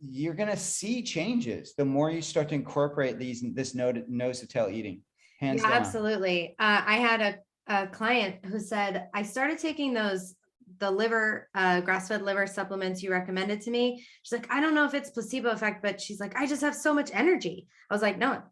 Speaker 2: You're going to see changes the more you start to incorporate this nose to tail eating. Hands down.
Speaker 1: Absolutely. I had a client who said, I started taking the liver, grass-fed liver supplements you recommended to me. She's like, I don't know if it's placebo effect, but she's like, I just have so much energy. I was like, no,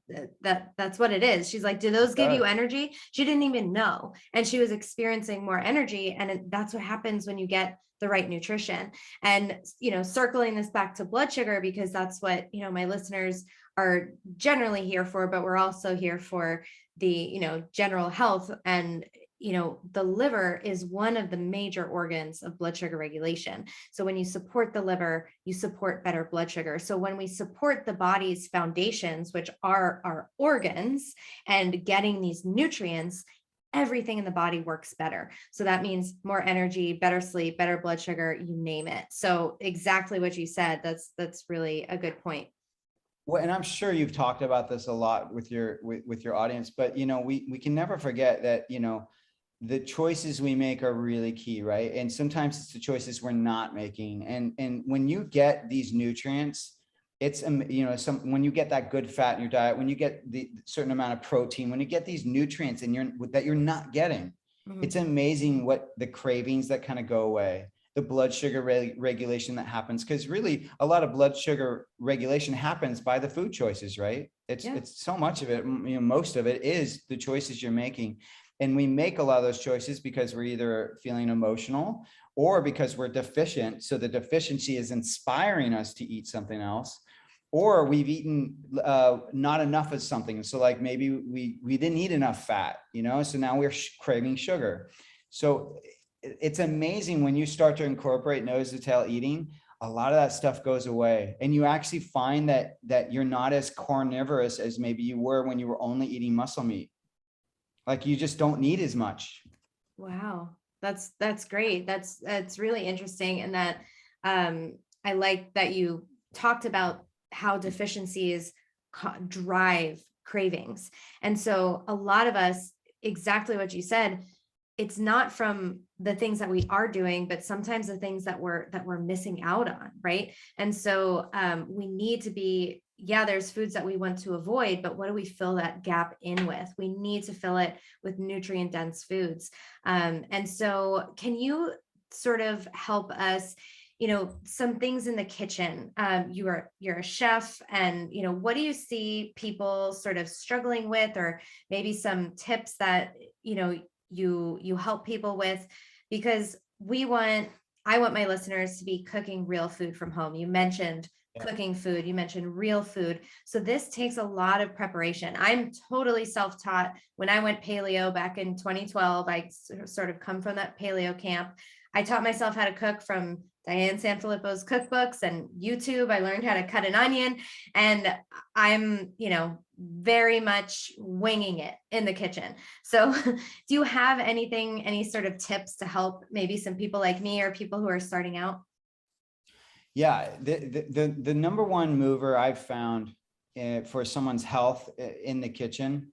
Speaker 1: that's what it is. She's like, do those give you energy? She didn't even know. And she was experiencing more energy. And that's what happens when you get the right nutrition. And, circling this back to blood sugar, because that's what, my listeners are generally here for, but we're also here for the, general health. And the liver is one of the major organs of blood sugar regulation. So when you support the liver, you support better blood sugar. So when we support the body's foundations, which are our organs, and getting these nutrients, everything in the body works better. So that means more energy, better sleep, better blood sugar, you name it. So exactly what you said, that's really a good point.
Speaker 2: Well, and I'm sure you've talked about this a lot with your audience, but we can never forget that the choices we make are really key, right? And sometimes it's the choices we're not making. And when you get these nutrients, it's, you know, when you get that good fat in your diet, when you get the certain amount of protein, when you get these nutrients that you're not getting, it's amazing what the cravings that kind of go away, the blood sugar regulation that happens. Because really a lot of blood sugar regulation happens by the food choices, right? It's so much of it, you know, most of it is the choices you're making. And we make a lot of those choices because we're either feeling emotional or because we're deficient. So the deficiency is inspiring us to eat something else, or we've eaten not enough of something. So like maybe we didn't eat enough fat, you know, so now we're craving sugar. So it's amazing when you start to incorporate nose to tail eating, a lot of that stuff goes away. And you actually find that you're not as carnivorous as maybe you were when you were only eating muscle meat. Like you just don't need as much.
Speaker 1: Wow. That's great. That's really interesting. And that I like that you talked about how deficiencies drive cravings. And so a lot of us, exactly what you said, it's not from the things that we are doing, but sometimes the things that we're missing out on, right? And so we need to be, there's foods that we want to avoid, but what do we fill that gap in with? We need to fill it with nutrient dense foods. And so can you sort of help us, you know, some things in the kitchen? You're a chef, and, you know, what do you see people sort of struggling with, or maybe some tips that, you know, you help people with? Because I want my listeners to be cooking real food from home. You mentioned cooking food, you mentioned real food. So this takes a lot of preparation. I'm totally self-taught. When I went paleo back in 2012, I sort of come from that paleo camp. I taught myself how to cook from Diane Sanfilippo's cookbooks and YouTube. I learned how to cut an onion, and I'm, you know, very much winging it in the kitchen. So do you have any sort of tips to help maybe some people like me or people who are starting out?
Speaker 2: Yeah, the number one mover I've found for someone's health in the kitchen,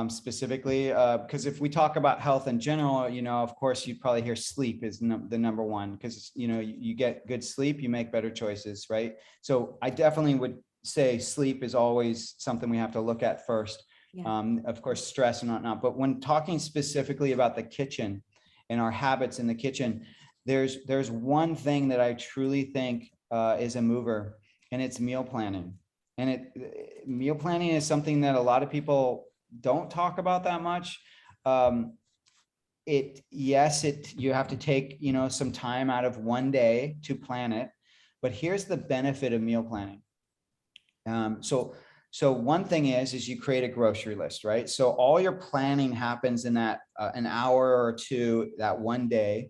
Speaker 2: specifically, because if we talk about health in general, you know, of course, you'd probably hear sleep is the number one, because, you know, you get good sleep, you make better choices, right? So I definitely would say sleep is always something we have to look at first. Of course, stress and whatnot. But when talking specifically about the kitchen and our habits in the kitchen, there's one thing that I truly think is a mover, and it's meal planning. And meal planning is something that a lot of people don't talk about that much. You have to take, you know, some time out of one day to plan it, but here's the benefit of meal planning. So one thing is you create a grocery list, right? So all your planning happens in that an hour or two, that one day.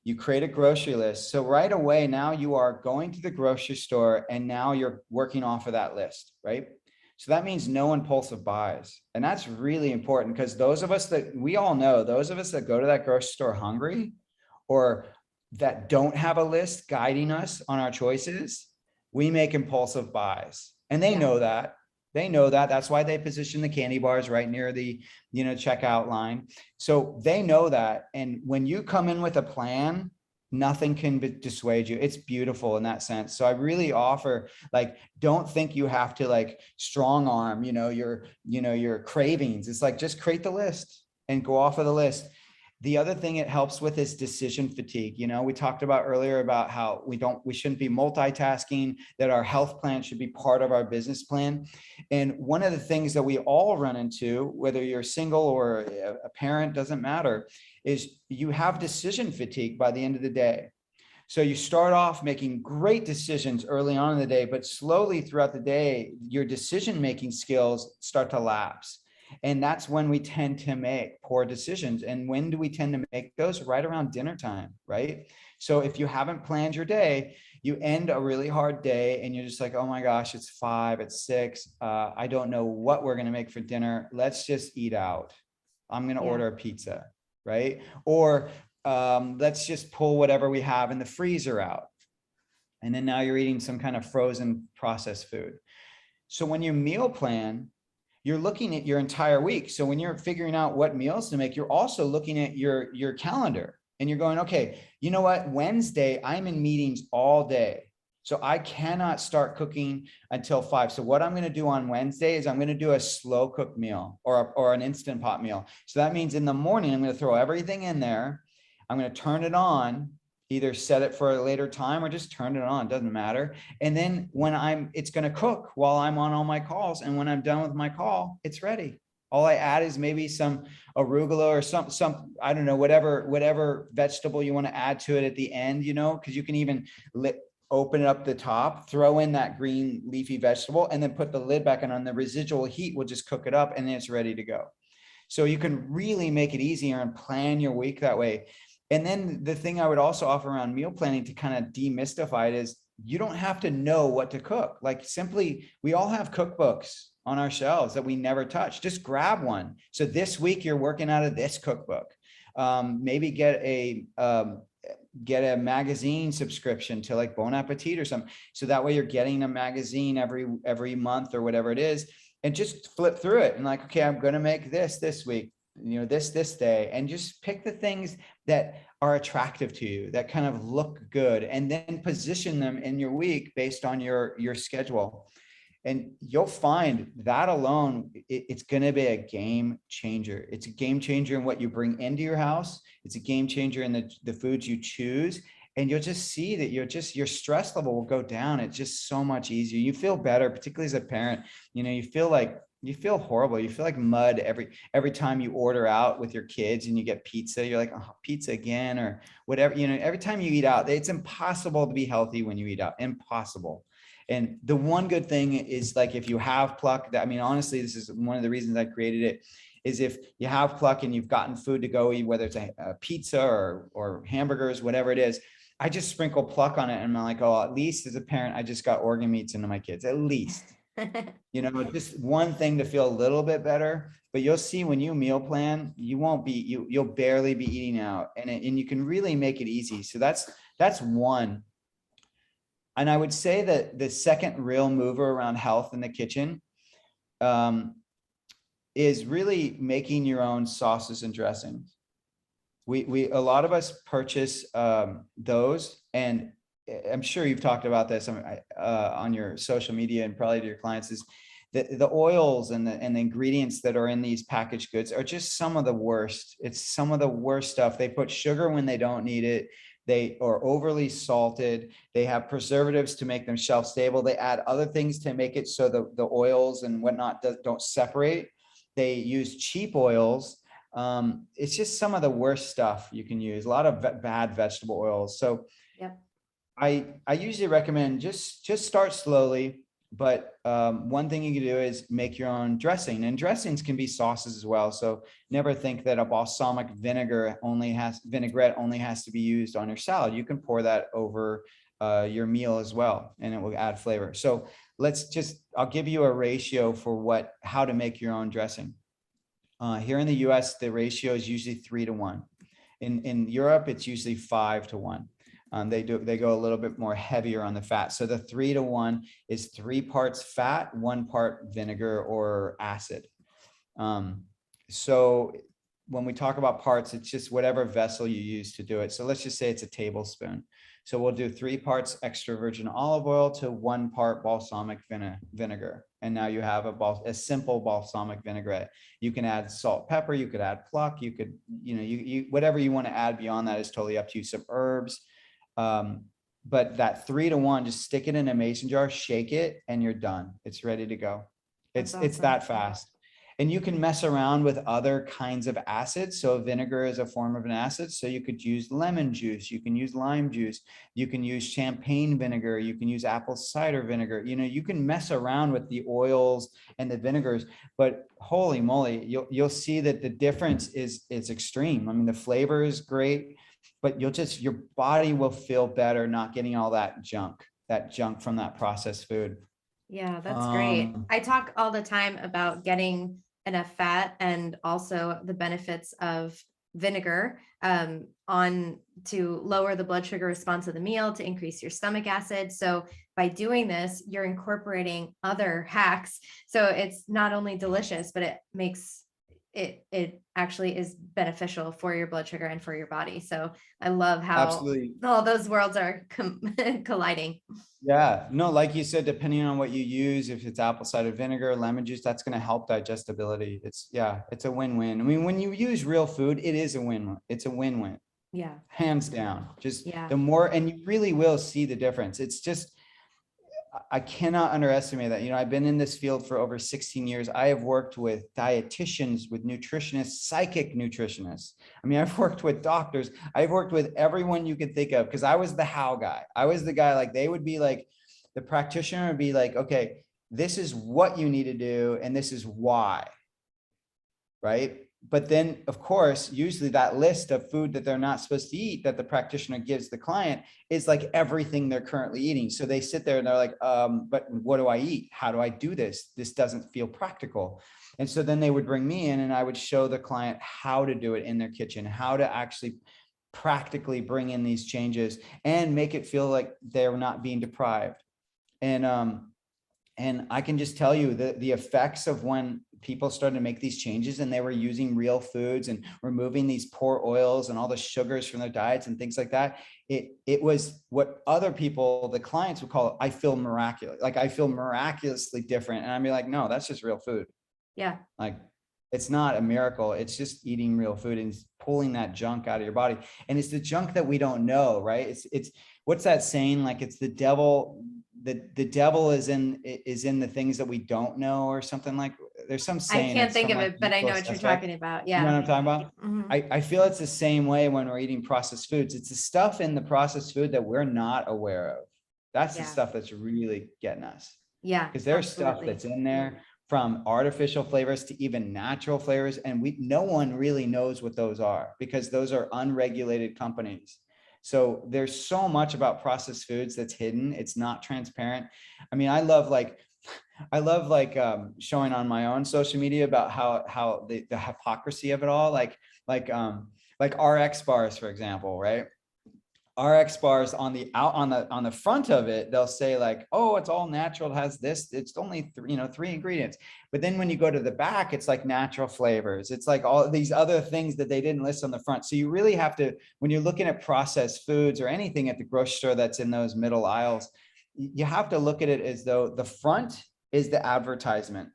Speaker 2: You create a grocery list. So right away, now you are going to the grocery store, and now you're working off of that list, right? So that means no impulsive buys. And that's really important, because those of us that go to that grocery store hungry, or that don't have a list guiding us on our choices, we make impulsive buys. And they know that. They know that. That's why they position the candy bars right near the, you know, checkout line. So they know that. And when you come in with a plan, nothing can dissuade you. It's beautiful in that sense. So I really offer, like, don't think you have to like strong arm, your cravings. It's like, just create the list and go off of the list. The other thing it helps with is decision fatigue. You know, we talked about earlier about how we shouldn't be multitasking, that our health plan should be part of our business plan. And one of the things that we all run into, whether you're single or a parent, doesn't matter, is you have decision fatigue by the end of the day. So you start off making great decisions early on in the day, but slowly throughout the day, your decision-making skills start to lapse. And that's when we tend to make poor decisions. And when do we tend to make those? Right around dinner time, right? So if you haven't planned your day, you end a really hard day and you're just like, oh my gosh, it's 5, it's 6. I don't know what we're going to make for dinner. Let's just eat out. I'm going to order a pizza, right? Or let's just pull whatever we have in the freezer out. And then now you're eating some kind of frozen processed food. So when you meal plan, you're looking at your entire week. So when you're figuring out what meals to make, you're also looking at your calendar, and you're going, okay, you know what? Wednesday, I'm in meetings all day. So I cannot start cooking until 5. So what I'm going to do on Wednesday is I'm going to do a slow cook meal or an Instant Pot meal. So that means in the morning, I'm going to throw everything in there. I'm going to turn it on, either set it for a later time or just turn it on. It doesn't matter. And then when it's going to cook while I'm on all my calls. And when I'm done with my call, it's ready. All I add is maybe some arugula or some, I don't know, whatever vegetable you want to add to it at the end, because you can even open it up the top, throw in that green leafy vegetable, and then put the lid back on. The residual heat will just cook it up and then it's ready to go. So you can really make it easier and plan your week that way. And then the thing I would also offer around meal planning to kind of demystify it is you don't have to know what to cook. Like simply, we all have cookbooks on our shelves that we never touch. Just grab one. So this week you're working out of this cookbook. Maybe get a magazine subscription to like Bon Appetit or something. So that way you're getting a magazine every month or whatever it is, and just flip through it and like, okay, I'm going to make this week, this day, and just pick the things that are attractive to you, that kind of look good, and then position them in your week based on your schedule. And you'll find that alone, it's going to be a game changer. It's a game changer in what you bring into your house. It's a game changer in the foods you choose. And you'll just see that your stress level will go down. It's just so much easier. You feel better, particularly as a parent. You feel horrible. You feel like mud every time you order out with your kids and you get pizza. You're like, oh, pizza again, or whatever. Every time you eat out, it's impossible to be healthy when you eat out. Impossible. And the one good thing is, like, if you have Pluck, honestly, this is one of the reasons I created it, is if you have Pluck and you've gotten food to go eat, whether it's a pizza or hamburgers, whatever it is, I just sprinkle Pluck on it. And I'm like, oh, at least as a parent, I just got organ meats into my kids, at least, just one thing to feel a little bit better. But you'll see when you meal plan, you'll barely be eating out, and you can really make it easy. So that's one. And I would say that the second real mover around health in the kitchen is really making your own sauces and dressings. A lot of us purchase those, and I'm sure you've talked about this on your social media and probably to your clients, is the oils and the ingredients that are in these packaged goods are just some of the worst. It's some of the worst stuff. They put sugar when they don't need it. They are overly salted. They have preservatives to make them shelf stable. They add other things to make it so the oils and whatnot don't separate. They use cheap oils. It's just some of the worst stuff you can use. A lot of bad vegetable oils. So
Speaker 1: yep.
Speaker 2: I usually recommend just start slowly. But one thing you can do is make your own dressing, and dressings can be sauces as well. So never think that a balsamic vinaigrette only has to be used on your salad. You can pour that over your meal as well, and it will add flavor. So I'll give you a ratio for how to make your own dressing. Here in the US, the ratio is usually 3-1. In Europe, it's usually 5-1. They go a little bit more heavier on the fat. So the 3-1 is 3 parts fat, 1 part vinegar or acid. So when we talk about parts, it's just whatever vessel you use to do it. So let's just say it's a tablespoon. So we'll do 3 parts extra virgin olive oil to 1 part balsamic vinegar. And now you have a simple balsamic vinaigrette. You can add salt, pepper, you could add Pluck, you could, whatever you want to add beyond that is totally up to you. Some herbs. But that 3-1, just stick it in a mason jar, shake it, and you're done. It's ready to go. It's that fast. And you can mess around with other kinds of acids. So vinegar is a form of an acid. So you could use lemon juice, you can use lime juice, you can use champagne vinegar, you can use apple cider vinegar. You can mess around with the oils and the vinegars, but holy moly, you'll see that the difference is extreme. The flavor is great, but your body will feel better not getting all that junk from that processed food.
Speaker 1: Yeah, that's great. I talk all the time about getting enough fat and also the benefits of vinegar on to lower the blood sugar response of the meal, to increase your stomach acid. So by doing this, you're incorporating other hacks. So it's not only delicious, but it actually is beneficial for your blood sugar and for your body. So I love how
Speaker 2: Absolutely.
Speaker 1: all those worlds are colliding.
Speaker 2: Yeah, no, like you said, depending on what you use, if it's apple cider vinegar, lemon juice, that's going to help digestibility. It's a win-win. I mean, when you use real food, it is a win-win. It's a win-win,
Speaker 1: Yeah.
Speaker 2: hands down. Just
Speaker 1: Yeah.
Speaker 2: the more, and you really will see the difference. It's just, I cannot underestimate that. You know, I've been in this field for over 16 years. I have worked with dietitians, with nutritionists, psychic nutritionists. I mean, I've worked with doctors. I've worked with everyone you could think of, because I was the how guy. I was the guy, like, they would be like, the practitioner would be like, okay, this is what you need to do, and this is why. Right. But then, of course, usually that list of food that they're not supposed to eat that the practitioner gives the client is like everything they're currently eating. So they sit there and they're like, but what do I eat? How do I do this? This doesn't feel practical. And so then they would bring me in and I would show the client how to do it in their kitchen, how to actually practically bring in these changes and make it feel like they're not being deprived. And I can just tell you the effects of when people started to make these changes and they were using real foods and removing these poor oils and all the sugars from their diets and things like that. It was what other people, the clients, would call it, I feel miraculous. Like, I feel miraculously different. And I'd be like, no, that's just real food.
Speaker 1: Yeah.
Speaker 2: Like, it's not a miracle. It's just eating real food and pulling that junk out of your body. And it's the junk that we don't know, right? It's what's that saying? Like, it's the devil. The devil is in the things that we don't know, or something. Like, there's some saying.
Speaker 1: I can't think of it, but I know what you're talking about. Yeah.
Speaker 2: You know what I'm talking about?
Speaker 1: Mm-hmm.
Speaker 2: I feel it's the same way when we're eating processed foods. It's the stuff in the processed food that we're not aware of. That's the stuff that's really getting us.
Speaker 1: Yeah.
Speaker 2: Because there's stuff that's in there, from artificial flavors to even natural flavors. And no one really knows what those are, because those are unregulated companies. So there's so much about processed foods that's hidden. It's not transparent. I mean, I love showing on my own social media about how the hypocrisy of it all, like RX bars, for example, right? RX bars on the front of it, they'll say like, oh, it's all natural, it has this, it's only three ingredients. But then when you go to the back, it's like natural flavors. It's like all these other things that they didn't list on the front. So you really have to, when you're looking at processed foods or anything at the grocery store that's in those middle aisles, you have to look at it as though the front is the advertisement.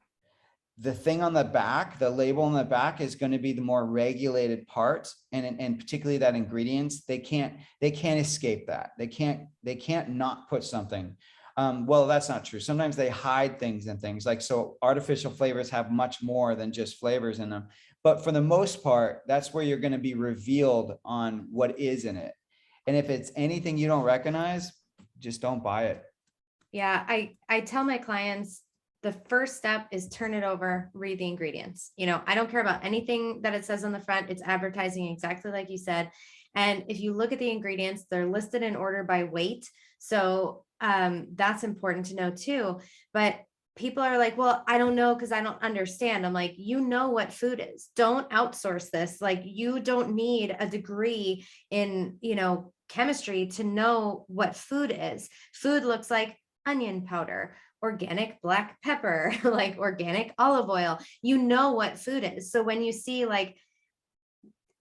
Speaker 2: The thing on the back, the label on the back, is going to be the more regulated part, and particularly that ingredients, they can't escape that. They can't not put something. Well, that's not true. Sometimes they hide things and things, like, so artificial flavors have much more than just flavors in them. But for the most part, that's where you're going to be revealed on what is in it. And if it's anything you don't recognize, just don't buy it.
Speaker 1: Yeah, I tell my clients, the first step is turn it over, read the ingredients. I don't care about anything that it says on the front. It's advertising exactly like you said. And if you look at the ingredients, they're listed in order by weight. So that's important to know too. But people are like, well, I don't know, because I don't understand. I'm like, you know what food is. Don't outsource this. Like, you don't need a degree in, chemistry to know what food is. Food looks like onion powder, organic black pepper, like organic olive oil. You know what food is. So when you see like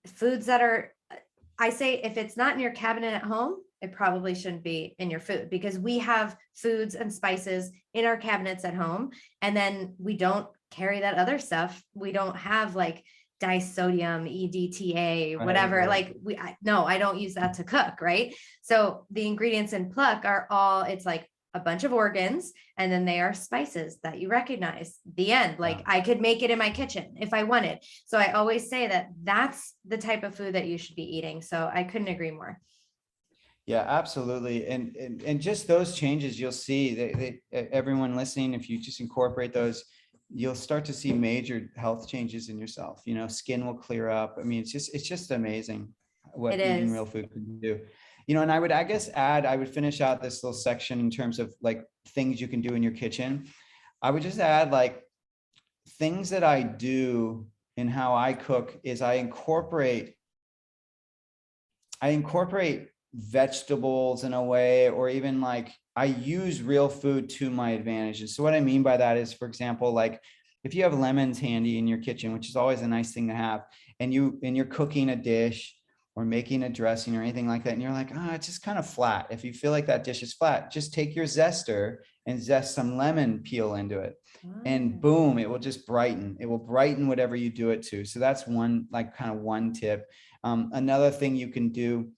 Speaker 1: foods that are, I say, if it's not in your cabinet at home, it probably shouldn't be in your food, because we have foods and spices in our cabinets at home, and then we don't carry that other stuff. We don't have like disodium, EDTA, whatever.
Speaker 2: Right.
Speaker 1: Like I don't use that to cook. Right. So the ingredients in Pluck are all, it's like a bunch of organs, and then they are spices that you recognize. The end. Like, I could make it in my kitchen if I wanted. So I always say that that's the type of food that you should be eating. So I couldn't agree more.
Speaker 2: Yeah, absolutely. And just those changes, you'll see everyone listening, if you just incorporate those, you'll start to see major health changes in yourself. Skin will clear up. I mean, it's just amazing what eating real food can do. And I would finish out this little section in terms of like things you can do in your kitchen. I would just add like things that I do in how I cook is I incorporate vegetables in a way, or even like I use real food to my advantage. And so what I mean by that is, for example, like if you have lemons handy in your kitchen, which is always a nice thing to have, and you're cooking a dish or making a dressing or anything like that, and you're like, it's just kind of flat. If you feel like that dish is flat, just take your zester and zest some lemon peel into it. And boom, it will just brighten. It will brighten whatever you do it to. So that's one, like kind of one tip. Another thing you can do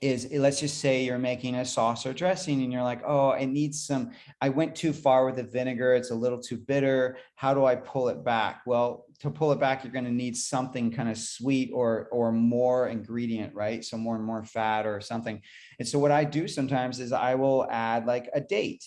Speaker 2: is, let's just say you're making a sauce or dressing and you're like, oh, it needs some, I went too far with the vinegar. It's a little too bitter. How do I pull it back? Well, to pull it back, you're going to need something kind of sweet or more ingredient, right? So more and more fat or something. And so what I do sometimes is I will add like a date,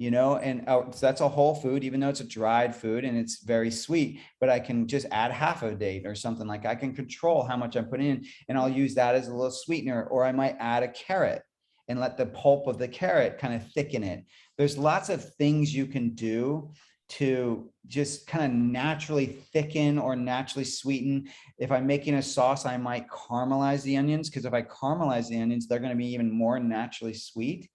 Speaker 2: and so that's a whole food, even though it's a dried food and it's very sweet, but I can just add half a date or something. Like I can control how much I'm putting in, and I'll use that as a little sweetener. Or I might add a carrot and let the pulp of the carrot kind of thicken it. There's lots of things you can do to just kind of naturally thicken or naturally sweeten. If I'm making a sauce, I might caramelize the onions, because if I caramelize the onions, they're going to be even more naturally sweet.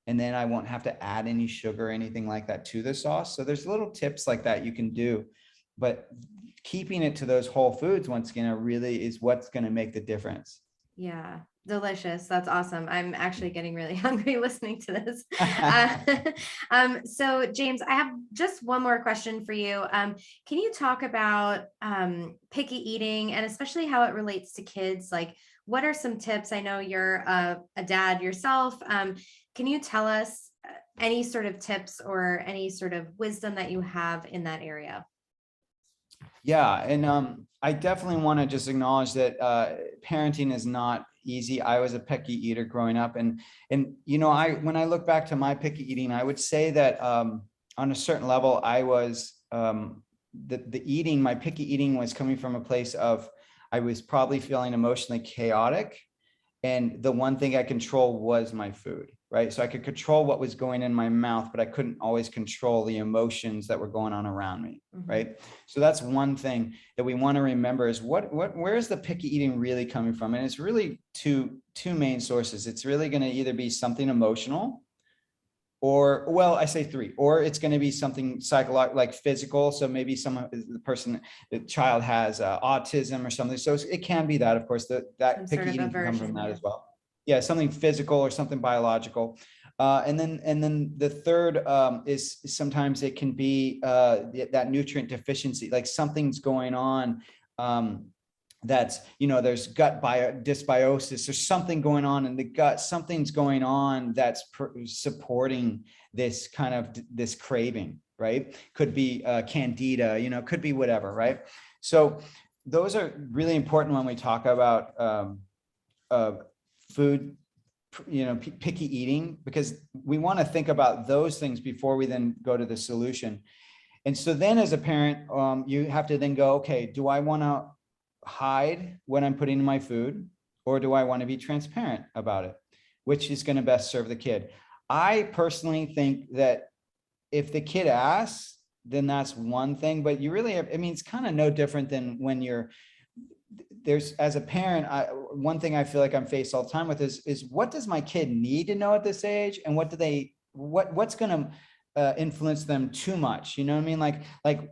Speaker 2: And then I won't have to add any sugar or anything like that to the sauce. So there's little tips like that you can do, but keeping it to those whole foods, once again, really is what's going to make the difference.
Speaker 1: Yeah, delicious. That's awesome. I'm actually getting really hungry listening to this. So James, I have just one more question for you. Can you talk about picky eating, and especially how it relates to kids? Like, what are some tips? I know you're a dad yourself. Can you tell us any sort of tips or any sort of wisdom that you have in that area?
Speaker 2: Yeah. And I definitely want to just acknowledge that parenting is not easy. I was a picky eater growing up. And when I look back to my picky eating, I would say that on a certain level, I was my picky eating was coming from a place of, I was probably feeling emotionally chaotic. And the one thing I control was my food, right? So I could control what was going in my mouth, but I couldn't always control the emotions that were going on around me, right? So that's one thing that we want to remember is where is the picky eating really coming from? And it's really two main sources. It's really going to either be something emotional, or, well, I say three, or it's going to be something psychological, like physical. So maybe the child has autism or something. So it can be that, of course, that picky eating can come from that as well. Yeah, something physical or something biological. And then the third is sometimes it can be that nutrient deficiency, like something's going on. That's, there's gut dysbiosis, there's something going on in the gut, something's going on that's supporting this kind of this craving, right? Could be candida, could be whatever, right? So those are really important when we talk about food, picky eating, because we want to think about those things before we then go to the solution. And so then as a parent, you have to then go, okay, do I want to hide what I'm putting in my food, or do I want to be transparent about it? Which is going to best serve the kid? I personally think that if the kid asks, then that's one thing, but you really have, it's kind of no different than when as a parent, one thing I feel like I'm faced all the time with is what does my kid need to know at this age? And what's going to influence them too much? You know what I mean? Like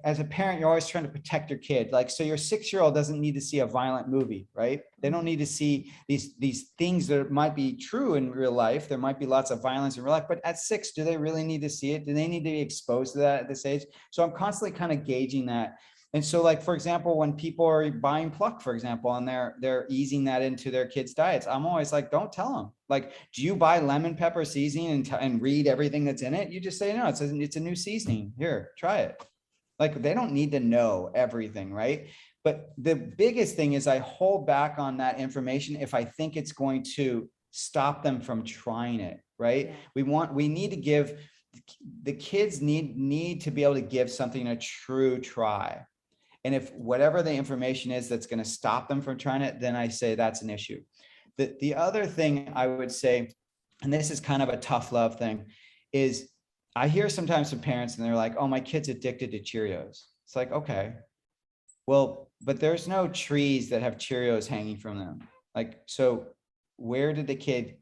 Speaker 2: as a parent, you're always trying to protect your kid. Like, so your 6-year-old doesn't need to see a violent movie, right? They don't need to see these things that might be true in real life. There might be lots of violence in real life, but at 6, do they really need to see it? Do they need to be exposed to that at this age? So I'm constantly kind of gauging that. And so, like, for example, when people are buying Pluck, for example, and they're easing that into their kids' diets, I'm always like, don't tell them. Like, do you buy lemon pepper seasoning and read everything that's in it? You just say, no, it's a new seasoning. Here, try it. Like, they don't need to know everything, right? But the biggest thing is I hold back on that information if I think it's going to stop them from trying it, right? Yeah. We need to give, the kids need to be able to give something a true try. And if whatever the information is that's going to stop them from trying it, then I say that's an issue. The other thing I would say, and this is kind of a tough love thing, is I hear sometimes from parents and they're like, oh, my kid's addicted to Cheerios. It's like, okay, well, but there's no trees that have Cheerios hanging from them. Like, so where did the kid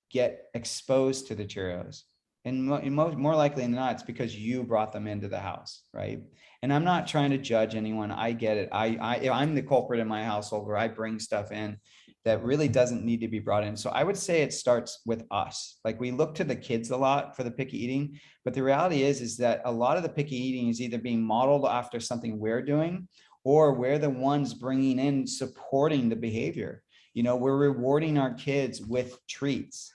Speaker 2: get exposed to the Cheerios? And more likely than not, it's because you brought them into the house, right? And I'm not trying to judge anyone. I get it. I'm the culprit in my household where I bring stuff in that really doesn't need to be brought in. So I would say it starts with us. Like, we look to the kids a lot for the picky eating, but the reality is that a lot of the picky eating is either being modeled after something we're doing, or we're the ones bringing in, supporting the behavior. We're rewarding our kids with treats,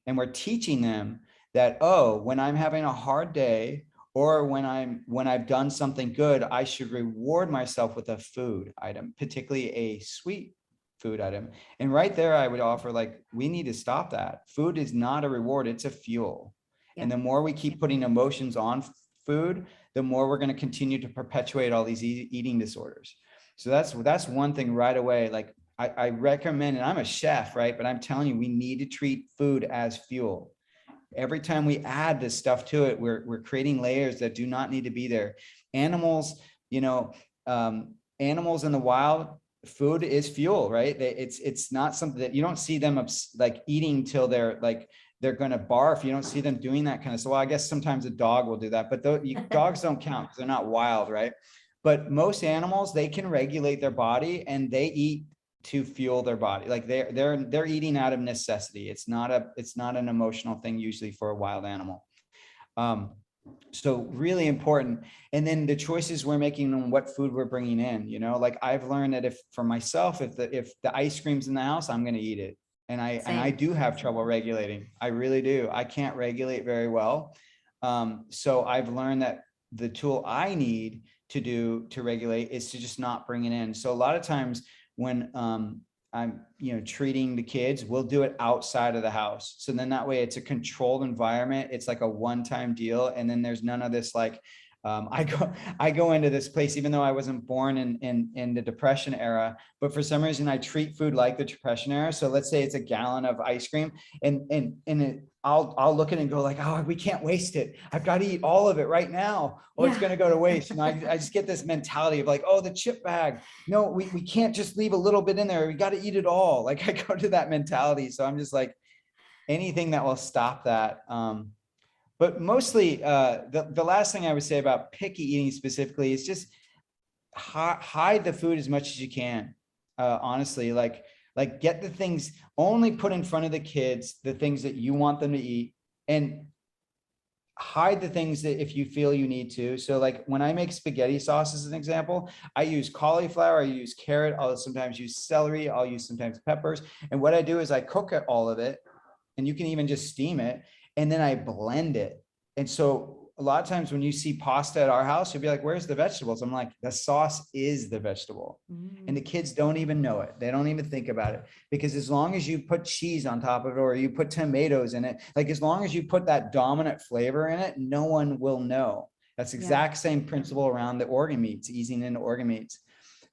Speaker 2: and we're teaching them that, oh, when I'm having a hard day, or when I've done something good, I should reward myself with a food item, particularly a sweet food item. And right there, I would offer, like, we need to stop that. Food is not a reward, it's a fuel. Yeah. And the more we keep putting emotions on food, the more we're going to continue to perpetuate all these eating disorders. So that's one thing right away. Like, I recommend, and I'm a chef, right? But I'm telling you, we need to treat food as fuel. Every time we add this stuff to it, we're creating layers that do not need to be there. Animals, animals in the wild, food is fuel, right? It's not something that you don't see them like eating till they're going to barf. You don't see them doing that kind of stuff. Well, I guess sometimes a dog will do that, but dogs don't count because they're not wild, right? But most animals, they can regulate their body, and they eat to fuel their body. Like, they're eating out of necessity. It's not an emotional thing usually for a wild animal. So really important. And then the choices we're making on what food we're bringing in, like, I've learned that if the ice cream's in the house, I'm going to eat it. And I do have trouble regulating. I really do. I can't regulate very well. So I've learned that the tool I need to regulate is to just not bring it in. So a lot of times when I'm treating the kids, we'll do it outside of the house. So then that way it's a controlled environment. It's like a one-time deal. And then there's none of this, like, I go into this place, even though I wasn't born in the Depression era, but for some reason I treat food like the Depression era. So let's say it's a gallon of ice cream, and I'll look at it and go like, oh, we can't waste it. I've got to eat all of it right now, or it's going to go to waste. And I just get this mentality of like, oh, the chip bag. No, we can't just leave a little bit in there. We got to eat it all. Like, I go to that mentality. So I'm just like, anything that will stop that. But mostly, the last thing I would say about picky eating specifically is just hide the food as much as you can. Honestly, like get the things, only put in front of the kids the things that you want them to eat, and hide the things that if you feel you need to. So like when I make spaghetti sauce as an example, I use cauliflower, I use carrot, I'll sometimes use celery, I'll use sometimes peppers. And what I do is I cook all of it, and you can even just steam it, and then I blend it. And so a lot of times when you see pasta at our house, you'll be like, where's the vegetables? I'm like, the sauce is the vegetable. And the kids don't even know it. They don't even think about it, because as long as you put cheese on top of it, or you put tomatoes in it, like as long as you put that dominant flavor in it, no one will know. That's exact same principle around the organ meats, easing into organ meats.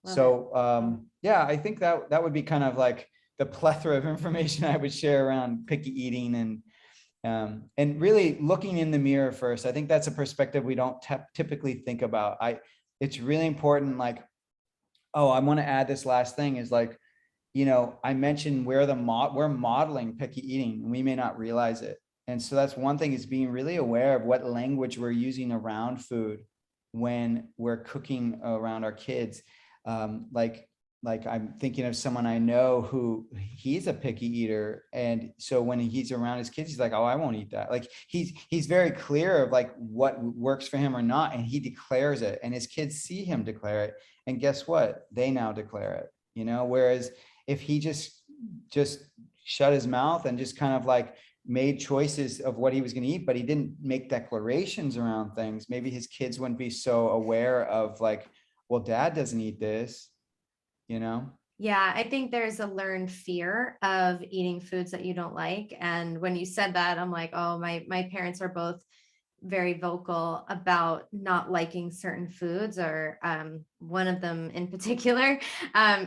Speaker 2: Yeah, I think that would be kind of like the plethora of information I would share around picky eating, and really looking in the mirror first. I think that's a perspective we don't typically think about. It's really important. Like, oh, I want to add this last thing is like, I mentioned we're modeling picky eating, and we may not realize it. And so that's one thing, is being really aware of what language we're using around food when we're cooking around our kids. Like I'm thinking of someone I know who he's a picky eater. And so when he's around his kids, he's like, oh, I won't eat that. Like he's very clear of like what works for him or not. And he declares it, and his kids see him declare it. And guess what? They now declare it, whereas if he just shut his mouth and just kind of like made choices of what he was going to eat, but he didn't make declarations around things, maybe his kids wouldn't be so aware of like, well, dad doesn't eat this.
Speaker 1: Yeah, I think there's a learned fear of eating foods that you don't like. And when you said that, I'm like, oh, my parents are both very vocal about not liking certain foods, or one of them in particular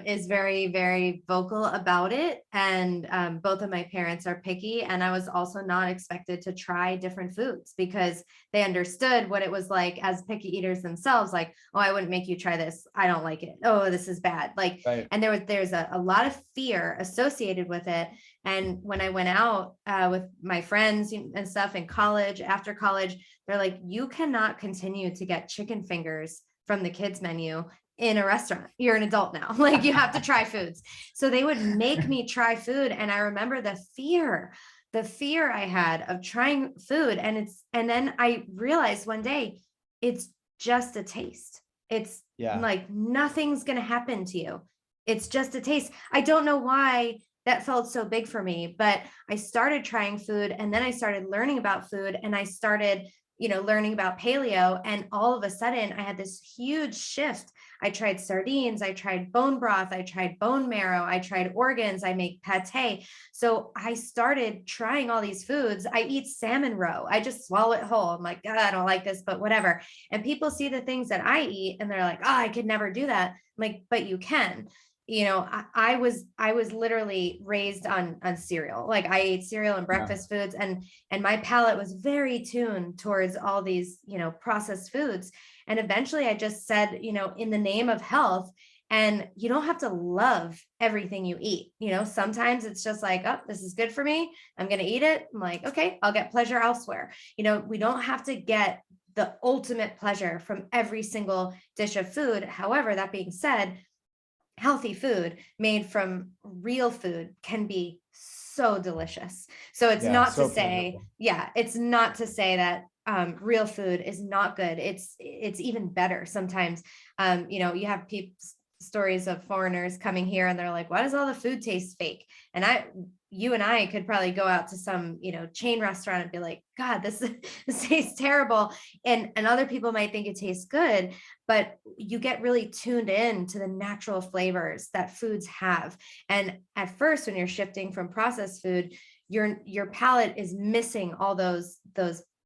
Speaker 1: is very, very vocal about it. And both of my parents are picky, and I was also not expected to try different foods because they understood what it was like as picky eaters themselves. Like, oh, I wouldn't make you try this. I don't like it. Oh, this is bad. Like, right. And there's a lot of fear associated with it. And when I went out with my friends and stuff in college, after college, they're like, you cannot continue to get chicken fingers from the kids menu in a restaurant. You're an adult now. Like, you have to try foods. So they would make me try food. And I remember the fear I had of trying food. And then I realized one day, it's just a taste. It's like, nothing's going to happen to you. It's just a taste. I don't know why that felt so big for me, but I started trying food, and then I started learning about food, and I started, learning about paleo. And all of a sudden I had this huge shift. I tried sardines, I tried bone broth, I tried bone marrow, I tried organs, I make pate. So I started trying all these foods. I eat salmon roe. I just swallow it whole. I'm like, I don't like this, but whatever. And people see the things that I eat and they're like, oh, I could never do that. I'm like, but you can. I was literally raised on cereal. Like, I ate cereal and breakfast foods, and my palate was very tuned towards all these, processed foods. And eventually I just said, in the name of health, and you don't have to love everything you eat. Sometimes it's just like, oh, this is good for me, I'm going to eat it. I'm like, okay, I'll get pleasure elsewhere. We don't have to get the ultimate pleasure from every single dish of food. However, that being said, healthy food made from real food can be so delicious. So it's not to say, it's not to say that real food is not good. It's even better sometimes. You have stories of foreigners coming here and they're like, why does all the food taste fake? And you and I could probably go out to some, chain restaurant and be like, God, this tastes terrible. And other people might think it tastes good, but you get really tuned in to the natural flavors that foods have. And at first, when you're shifting from processed food, your palate is missing all those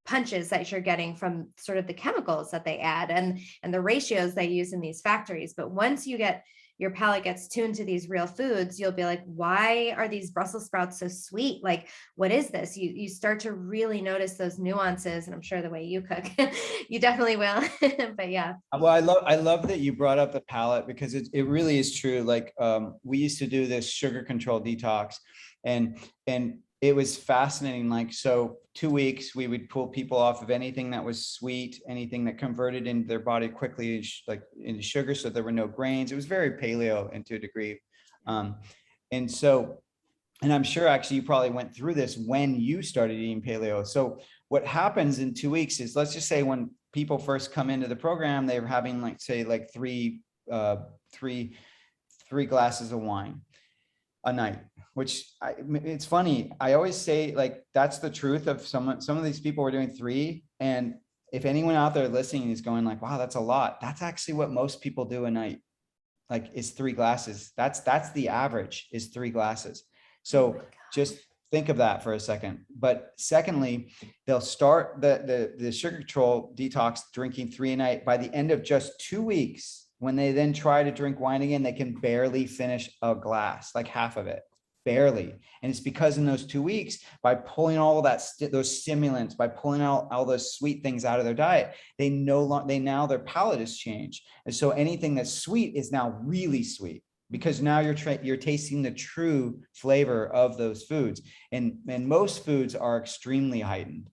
Speaker 1: punches that you're getting from sort of the chemicals that they add and the ratios they use in these factories. But once your palate gets tuned to these real foods, you'll be like, why are these Brussels sprouts so sweet? Like, what is this? You start to really notice those nuances. And I'm sure the way you cook, you definitely will. But yeah.
Speaker 2: Well, I love that you brought up the palate, because it really is true. Like, we used to do this sugar control detox, and it was fascinating. Like, so 2 weeks, we would pull people off of anything that was sweet, anything that converted into their body quickly, like into sugar. So there were no grains. It was very paleo to a degree. And I'm sure actually you probably went through this when you started eating paleo. So what happens in 2 weeks is, let's just say when people first come into the program, they're having three glasses of wine a night, which it's funny. I always say, like, that's the truth of some of these people were doing 3. And if anyone out there listening is going like, wow, that's a lot, that's actually what most people do a night. Like, is 3 glasses. That's the average, is 3 glasses. So just think of that for a second. But secondly, they'll start the sugar control detox drinking 3 a night. By the end of just 2 weeks, when they then try to drink wine again, they can barely finish a glass, like half of it, barely. And it's because in those 2 weeks, by pulling all of that, those stimulants, by pulling out all those sweet things out of their diet, now their palate has changed. And so anything that's sweet is now really sweet, because now you're tasting the true flavor of those foods. And most foods are extremely heightened.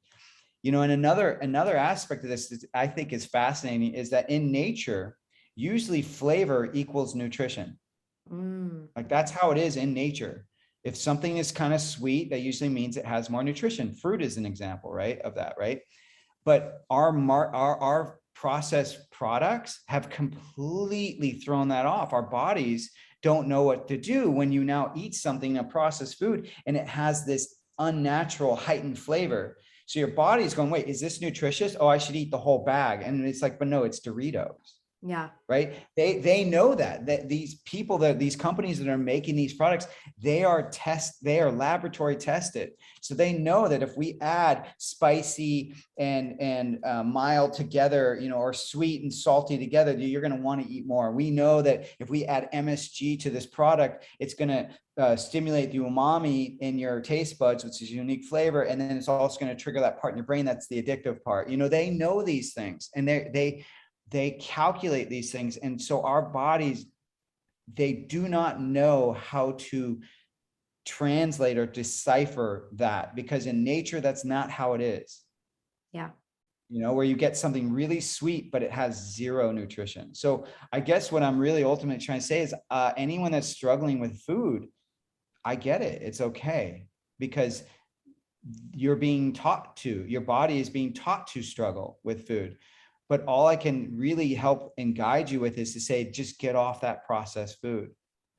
Speaker 2: And another aspect of this that I think is fascinating is that in nature, usually flavor equals nutrition. Like, that's how it is in nature. If something is kind of sweet, that usually means it has more nutrition. Fruit is an example, right, of that, right? But our processed products have completely thrown that off. Our bodies don't know what to do when you now eat something, a processed food, and it has this unnatural heightened flavor. So your body's going, wait, is this nutritious? Oh, I should eat the whole bag. And it's like, but no, it's Doritos.
Speaker 1: Yeah.
Speaker 2: Right. They know that these people, these companies that are making these products, they are laboratory tested. So they know that if we add spicy and mild together, or sweet and salty together, you're going to want to eat more. We know that if we add MSG to this product, it's going to stimulate the umami in your taste buds, which is a unique flavor. And then it's also going to trigger that part in your brain. That's the addictive part. They know these things, and they calculate these things. And so our bodies, they do not know how to translate or decipher that, because in nature, that's not how it is.
Speaker 1: Yeah.
Speaker 2: You know, where you get something really sweet, but it has zero nutrition. So I guess what I'm really ultimately trying to say is anyone that's struggling with food, I get it. It's okay, because you're being taught to, your body is being taught to struggle with food. But all I can really help and guide you with is to say, just get off that processed food.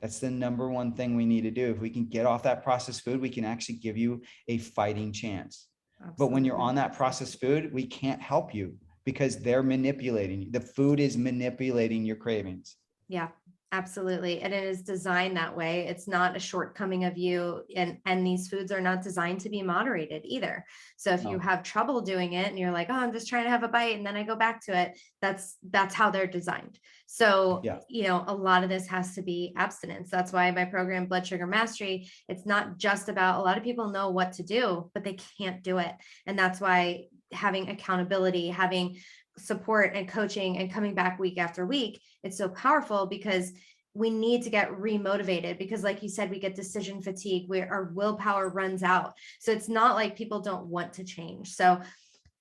Speaker 2: That's the number one thing we need to do. If we can get off that processed food, we can actually give you a fighting chance.
Speaker 1: Absolutely.
Speaker 2: But when you're on that processed food, we can't help you because they're manipulating you. The food is manipulating your cravings.
Speaker 1: Yeah, absolutely. And it is designed that way. It's not a shortcoming of you. And these foods are not designed to be moderated either. So if you have trouble doing it and you're like, oh, I'm just trying to have a bite and then I go back to it, that's how they're designed. So, you know, a lot of this has to be abstinence. That's why my program, Blood Sugar Mastery, it's not just about, a lot of people know what to do, but they can't do it. And that's why having accountability, having support and coaching and coming back week after week, it's so powerful, because we need to get remotivated, because like you said, we get decision fatigue where our willpower runs out. So it's not like people don't want to change. So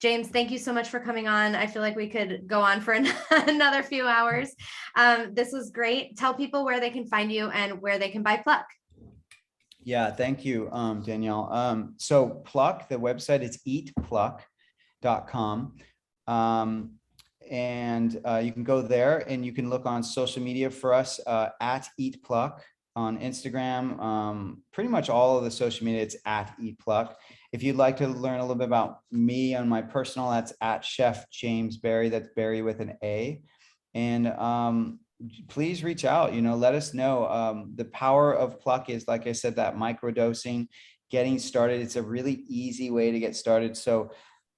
Speaker 1: James, thank you so much for coming on. I feel like we could go on for another few hours. This was great. Tell people where they can find you and where they can buy Pluck.
Speaker 2: Yeah, thank you, Danielle. So Pluck, the website is eatpluck.com. And you can go there and you can look on social media for us at Eat Pluck on Instagram. Pretty much all of the social media, it's at Eat Pluck. If you'd like to learn a little bit about me on my personal, that's at Chef James Barry. That's Barry with an A. And please reach out, you know, let us know. The power of Pluck is, like I said, that microdosing, getting started. It's a really easy way to get started. So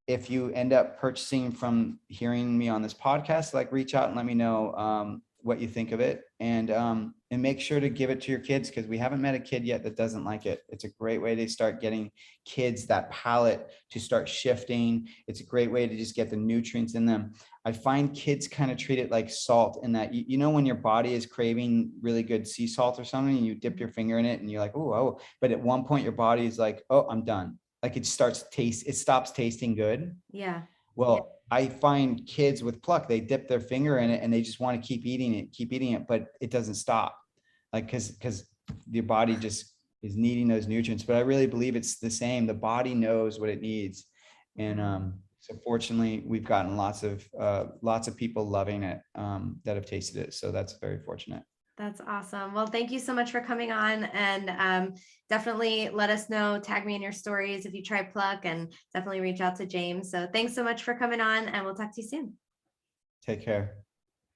Speaker 2: if you end up purchasing from hearing me on this podcast, like reach out and let me know what you think of it, and make sure to give it to your kids, because we haven't met a kid yet that doesn't like it. It's a great way to start getting kids that palate to start shifting. It's a great way to just get the nutrients in them. I find kids kind of treat it like salt, in that, you know, when your body is craving really good sea salt or something, and you dip your finger in it and you're like, oh, but at one point your body is like, oh, I'm done. Like it stops tasting good.
Speaker 1: Yeah.
Speaker 2: Well, I find kids with Pluck, they dip their finger in it and they just want to keep eating it, but it doesn't stop. Like, cause your body just is needing those nutrients. But I really believe it's the same. The body knows what it needs. And so fortunately, we've gotten lots of people loving it that have tasted it. So that's very fortunate.
Speaker 1: That's awesome. Well, thank you so much for coming on, and definitely let us know, tag me in your stories if you try Pluck, and definitely reach out to James. So thanks so much for coming on, and we'll talk to you soon.
Speaker 2: Take care.